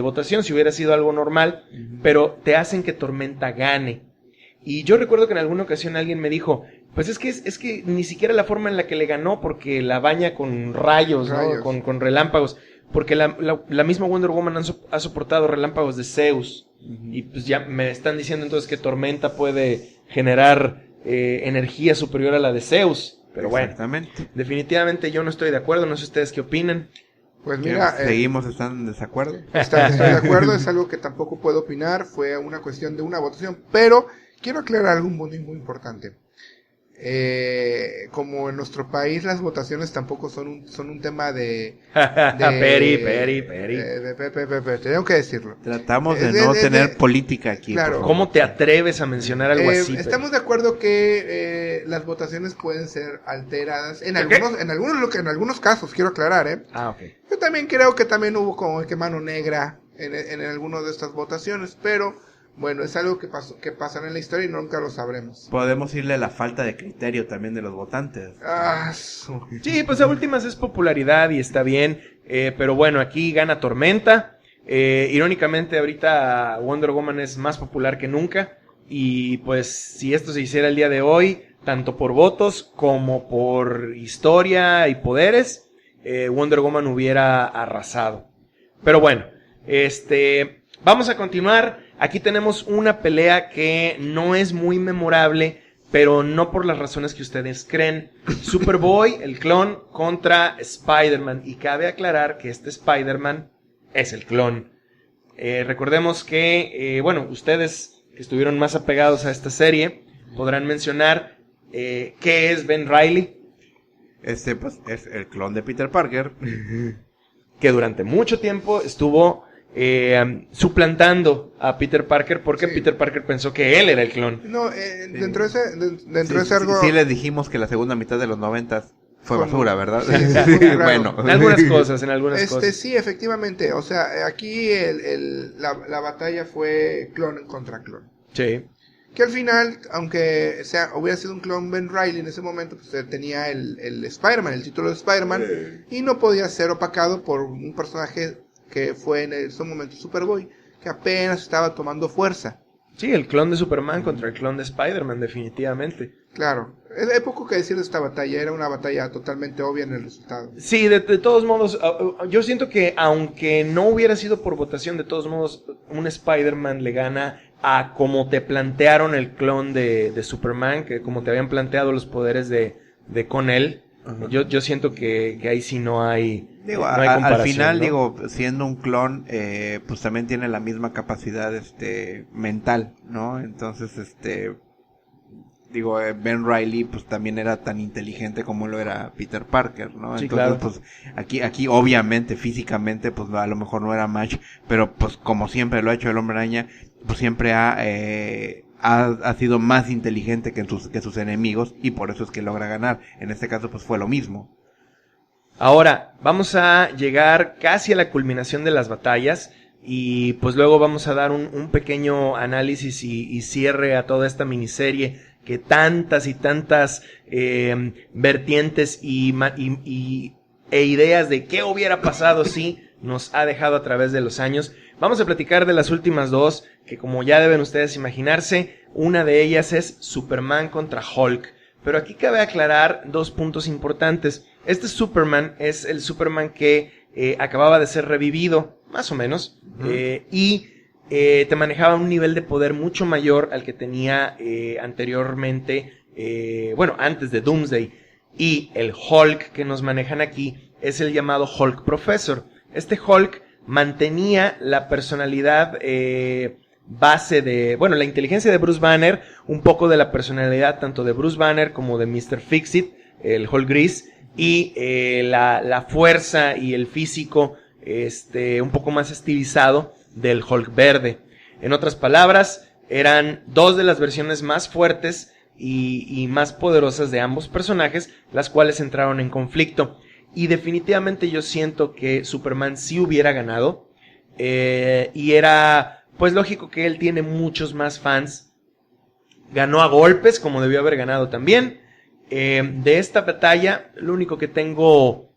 votación, si hubiera sido algo normal, pero te hacen que Tormenta gane. Y yo recuerdo que en alguna ocasión alguien me dijo, pues es que ni siquiera la forma en la que le ganó, porque la baña con rayos. ¿No? Con relámpagos, porque la misma Wonder Woman ha soportado relámpagos de Zeus, y pues ya me están diciendo entonces que Tormenta puede generar energía superior a la de Zeus, pero bueno, definitivamente yo no estoy de acuerdo, no sé ustedes qué opinan. Pues mira, seguimos estando en desacuerdo. Estoy de acuerdo, es algo que tampoco puedo opinar, fue una cuestión de una votación, pero quiero aclarar algo muy importante. Como en nuestro país las votaciones tampoco son un tema de tengo que decirlo. Tratamos de no tener política aquí. Claro. ¿Cómo te atreves a mencionar algo así? Estamos de acuerdo que las votaciones pueden ser alteradas en algunos casos, quiero aclarar, okay. Yo también creo que también hubo como que mano negra en algunas de estas votaciones, pero bueno, es algo que pasará en la historia y nunca lo sabremos. Podemos irle a la falta de criterio también de los votantes. Sí, pues a últimas es popularidad y está bien, pero bueno, aquí gana Tormenta. Irónicamente ahorita Wonder Woman es más popular que nunca, y pues si esto se hiciera el día de hoy, tanto por votos como por historia y poderes, Wonder Woman hubiera arrasado. Pero bueno, vamos a continuar. Aquí tenemos una pelea que no es muy memorable, pero no por las razones que ustedes creen. Superboy, el clon, contra Spider-Man. Y cabe aclarar que este Spider-Man es el clon. Recordemos que, ustedes que estuvieron más apegados a esta serie podrán mencionar qué es Ben Reilly. Pues es el clon de Peter Parker. Que durante mucho tiempo estuvo suplantando a Peter Parker porque Peter Parker pensó que él era el clon. No, dentro de ese algo... Sí les dijimos que la segunda mitad de los 90 fue basura, ¿verdad? Sí, claro. Bueno. En algunas cosas. Sí, efectivamente. O sea, aquí la batalla fue clon contra clon. Sí. Que al final, aunque hubiera sido un clon Ben Reilly en ese momento, pues tenía el Spider-Man, el título de Spider-Man, y no podía ser opacado por un personaje que fue en ese momento Superboy, que apenas estaba tomando fuerza. Sí, el clon de Superman contra el clon de Spider-Man, definitivamente. Claro, hay poco que decir de esta batalla, era una batalla totalmente obvia en el resultado. Sí, de todos modos, yo siento que aunque no hubiera sido por votación, de todos modos, un Spider-Man le gana a como te plantearon el clon de Superman, que como te habían planteado los poderes de Con-El. Ajá. Yo siento que ahí sí no hay, Digo, no hay al comparación, final, ¿no? digo, siendo un clon, pues también tiene la misma capacidad, mental, ¿no? Entonces, digo, Ben Reilly, pues también era tan inteligente como lo era Peter Parker, ¿no? Sí, Entonces, claro. pues, aquí obviamente, físicamente, pues a lo mejor no era match, pero pues como siempre lo ha hecho el Hombre Araña, pues siempre ha sido más inteligente que sus enemigos, y por eso es que logra ganar. En este caso, pues fue lo mismo. Ahora, vamos a llegar casi a la culminación de las batallas y pues luego vamos a dar un pequeño análisis y cierre a toda esta miniserie que tantas y tantas vertientes e ideas de qué hubiera pasado si nos ha dejado a través de los años. Vamos a platicar de las últimas dos, que como ya deben ustedes imaginarse, una de ellas es Superman contra Hulk. Pero aquí cabe aclarar dos puntos importantes. Este Superman es el Superman que acababa de ser revivido, más o menos, y te manejaba un nivel de poder mucho mayor al que tenía anteriormente, bueno, antes de Doomsday. Y el Hulk que nos manejan aquí es el llamado Hulk Professor. Este Hulk mantenía la personalidad base de, bueno, la inteligencia de Bruce Banner, un poco de la personalidad tanto de Bruce Banner como de Mr. Fix-It, el Hulk gris, y la fuerza y el físico un poco más estilizado del Hulk verde. En otras palabras, eran dos de las versiones más fuertes y más poderosas de ambos personajes, las cuales entraron en conflicto. Y definitivamente yo siento que Superman sí hubiera ganado, y era pues lógico que él tiene muchos más fans. Ganó a golpes, como debió haber ganado también. De esta batalla, lo único que tengo,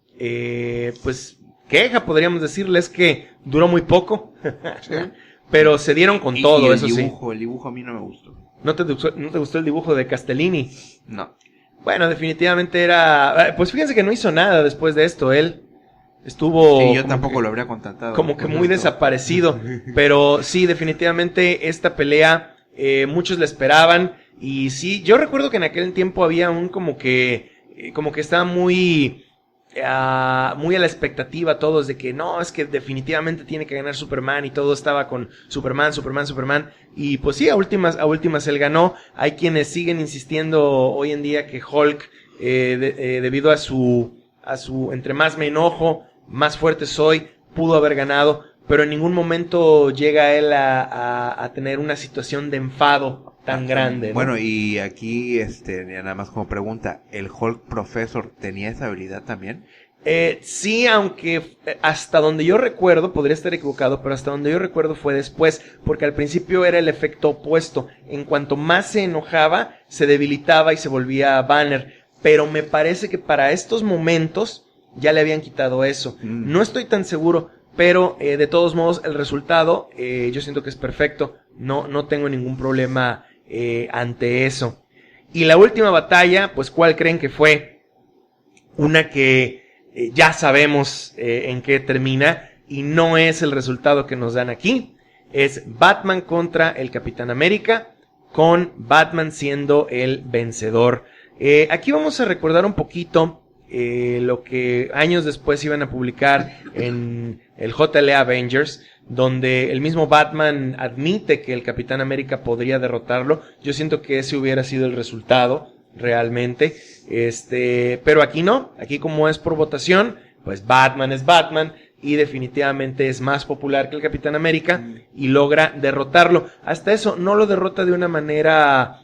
pues, queja, podríamos decirle, es que duró muy poco. Sí. Pero se dieron con todo, eso sí. El dibujo a mí no me gustó. ¿No te gustó el dibujo de Castellini? No. Bueno, definitivamente era... Pues fíjense que no hizo nada después de esto, él estuvo... Sí, yo tampoco lo habría contratado. Como que muy desaparecido. Pero sí, definitivamente esta pelea muchos la esperaban. Y sí, yo recuerdo que en aquel tiempo había como que estaba muy a la expectativa todos de que no, es que definitivamente tiene que ganar Superman, y todo estaba con Superman. Y pues sí, a últimas él ganó. Hay quienes siguen insistiendo hoy en día que Hulk, debido a su entre más me enojo, más fuerte soy, pudo haber ganado, pero en ningún momento llega él a tener una situación de enfado tan grande, ¿no? Bueno, y aquí, nada más como pregunta, ¿el Hulk Professor tenía esa habilidad también? Sí, aunque hasta donde yo recuerdo, podría estar equivocado, pero hasta donde yo recuerdo fue después, porque al principio era el efecto opuesto. En cuanto más se enojaba, se debilitaba y se volvía Banner. Pero me parece que para estos momentos ya le habían quitado eso. No estoy tan seguro, pero de todos modos el resultado yo siento que es perfecto. No tengo ningún problema ante eso. Y la última batalla, pues ¿cuál creen que fue? Una que ya sabemos en qué termina, y no es el resultado que nos dan aquí. Es Batman contra el Capitán América, con Batman siendo el vencedor. Aquí vamos a recordar un poquito lo que años después iban a publicar en el JLA Avengers, donde el mismo Batman admite que el Capitán América podría derrotarlo. Yo siento que ese hubiera sido el resultado realmente, pero aquí no. Aquí, como es por votación, pues Batman es Batman y definitivamente es más popular que el Capitán América y logra derrotarlo. Hasta eso no lo derrota de una manera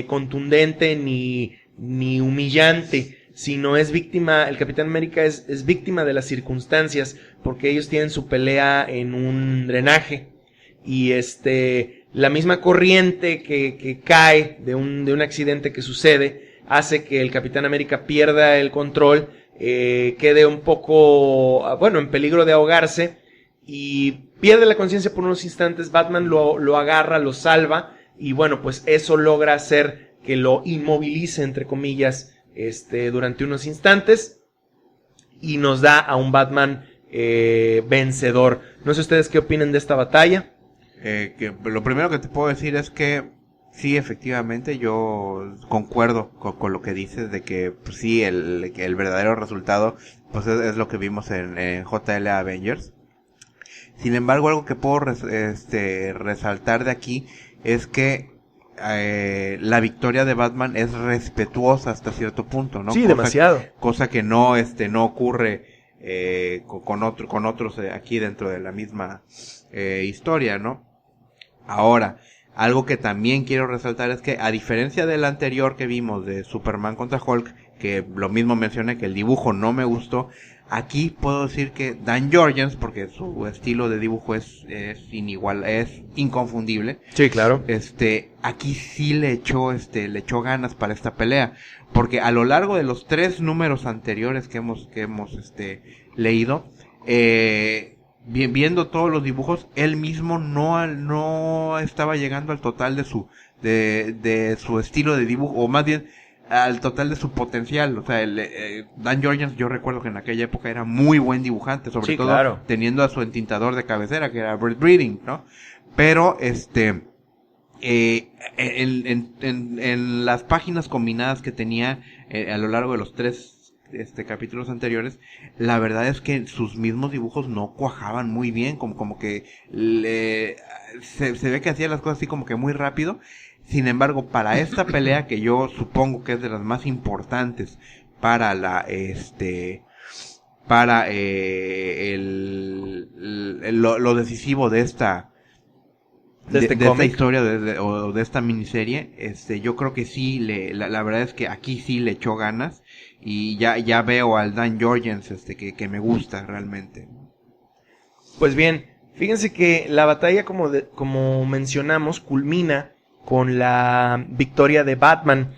contundente ni humillante, sino es víctima. El Capitán América es víctima de las circunstancias, porque ellos tienen su pelea en un drenaje y la misma corriente que cae de un accidente que sucede hace que el Capitán América pierda el control, quede un poco, bueno, en peligro de ahogarse y pierde la conciencia por unos instantes. Batman lo agarra, lo salva y bueno, pues eso logra hacer que lo inmovilice, entre comillas, durante unos instantes, y nos da a un Batman vencedor. No sé ustedes qué opinan de esta batalla. Que lo primero que te puedo decir es que Sí, efectivamente, yo concuerdo con lo que dices de que pues, sí, el verdadero resultado pues es lo que vimos en JL Avengers. Sin embargo, algo que puedo resaltar de aquí es que la victoria de Batman es respetuosa hasta cierto punto, ¿no? Sí, demasiado. Cosa que no no ocurre con otros aquí dentro de la misma historia, ¿no? Ahora, algo que también quiero resaltar es que a diferencia del anterior que vimos de Superman contra Hulk, que lo mismo mencioné que el dibujo no me gustó, aquí puedo decir que Dan Jurgens, porque su estilo de dibujo es inconfundible. Sí, claro. Aquí sí le echó ganas para esta pelea, porque a lo largo de los 3 números anteriores que hemos leído, viendo todos los dibujos, él mismo no estaba llegando al total de su estilo de dibujo, o más bien al total de su potencial. O sea, Dan Jurgens, yo recuerdo que en aquella época era muy buen dibujante, sobre todo claro, teniendo a su entintador de cabecera, que era Brett Breeding, ¿no? Pero en las páginas combinadas que tenía a lo largo de los 3 capítulos anteriores, la verdad es que sus mismos dibujos no cuajaban muy bien, como que se ve que hacía las cosas así como que muy rápido. Sin embargo, para esta pelea, que yo supongo que es de las más importantes para lo decisivo de esta historia o de esta miniserie, yo creo que sí, la verdad es que aquí sí le echó ganas, y ya veo al Dan Jurgens que me gusta realmente. Pues bien, fíjense que la batalla, como mencionamos, culmina con la victoria de Batman.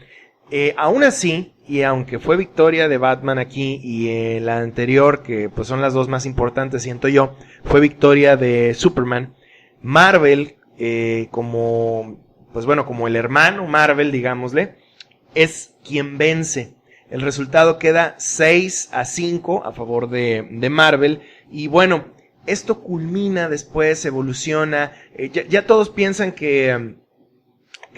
Aún así, y aunque fue victoria de Batman aquí y la anterior, que pues son las dos más importantes, siento yo, fue victoria de Superman, Marvel, como el hermano Marvel, digámosle, es quien vence. El resultado queda 6-5 a favor de Marvel. Y bueno, esto culmina, después evoluciona. Ya todos piensan que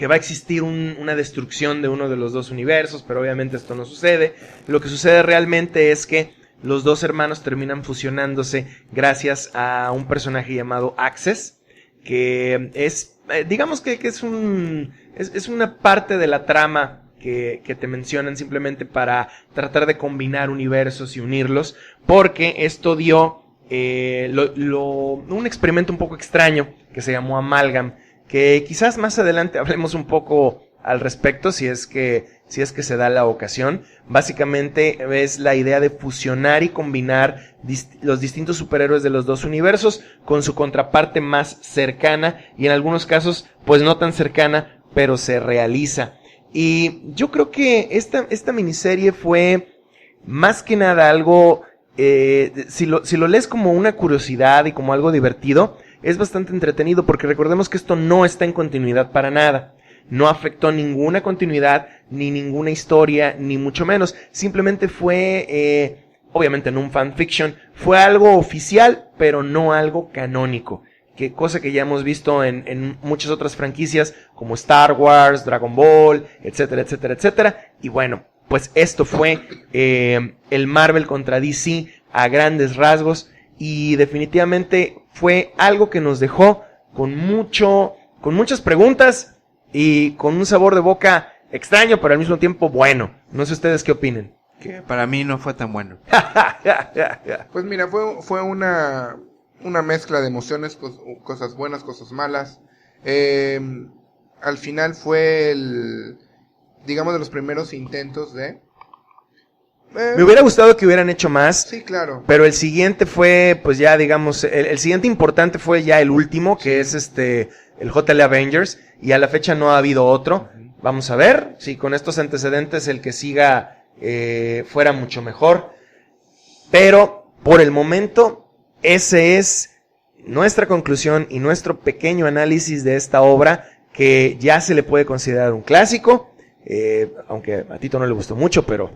va a existir una destrucción de uno de los dos universos, pero obviamente esto no sucede. Lo que sucede realmente es que los dos hermanos terminan fusionándose gracias a un personaje llamado Access, que es, digamos que es una parte de la trama que te mencionan simplemente para tratar de combinar universos y unirlos, porque esto dio un experimento un poco extraño que se llamó Amalgam, que quizás más adelante hablemos un poco al respecto si es que se da la ocasión. Básicamente es la idea de fusionar y combinar los distintos superhéroes de los dos universos con su contraparte más cercana, y en algunos casos pues no tan cercana, pero se realiza. Y yo creo que esta miniserie fue más que nada algo, si lo lees como una curiosidad y como algo divertido, es bastante entretenido, porque recordemos que esto no está en continuidad para nada. No afectó ninguna continuidad, ni ninguna historia, ni mucho menos. Simplemente fue, obviamente no un fanfiction, fue algo oficial, pero no algo canónico. Cosa que ya hemos visto en muchas otras franquicias, como Star Wars, Dragon Ball, etcétera, etcétera, etcétera. Y bueno, pues esto fue el Marvel contra DC a grandes rasgos, y definitivamente fue algo que nos dejó con muchas preguntas y con un sabor de boca extraño, pero al mismo tiempo bueno. No sé ustedes qué opinen. Que para mí no fue tan bueno. Pues mira, fue una mezcla de emociones, cosas buenas, cosas malas. Al final fue digamos, de los primeros intentos de... Me hubiera gustado que hubieran hecho más. Sí, claro. Pero el siguiente fue, pues ya digamos, el siguiente importante fue ya el último, que es el JL Avengers, y a la fecha no ha habido otro. Vamos a ver si con estos antecedentes el que siga fuera mucho mejor. Pero por el momento, ese es nuestra conclusión y nuestro pequeño análisis de esta obra, que ya se le puede considerar un clásico. Aunque a Tito no le gustó mucho, pero...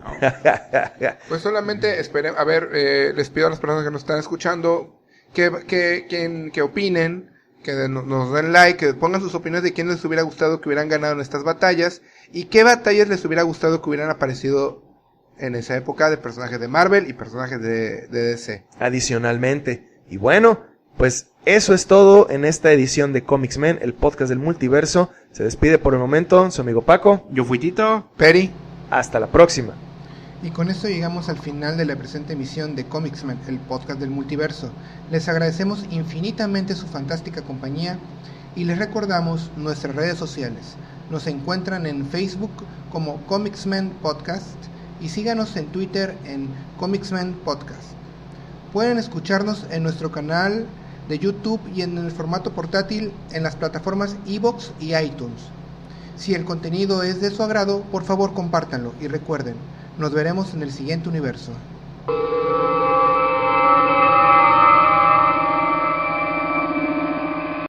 Pues solamente esperen, a ver, les pido a las personas que nos están escuchando que opinen, que nos den like, que pongan sus opiniones de quién les hubiera gustado que hubieran ganado en estas batallas y qué batallas les hubiera gustado que hubieran aparecido en esa época de personajes de Marvel y personajes de DC. Adicionalmente. Y bueno, pues eso es todo en esta edición de Comics Men, el podcast del multiverso. Se despide por el momento su amigo Paco. Yo fui Tito. Peri. Hasta la próxima. Y con esto llegamos al final de la presente emisión de Comicsmen, el podcast del multiverso. Les agradecemos infinitamente su fantástica compañía y les recordamos nuestras redes sociales. Nos encuentran en Facebook como Comicsmen Podcast y síganos en Twitter en Comicsmen Podcast. Pueden escucharnos en nuestro canal de YouTube y en el formato portátil en las plataformas iVoox y iTunes. Si el contenido es de su agrado, por favor compártanlo y recuerden, nos veremos en el siguiente universo.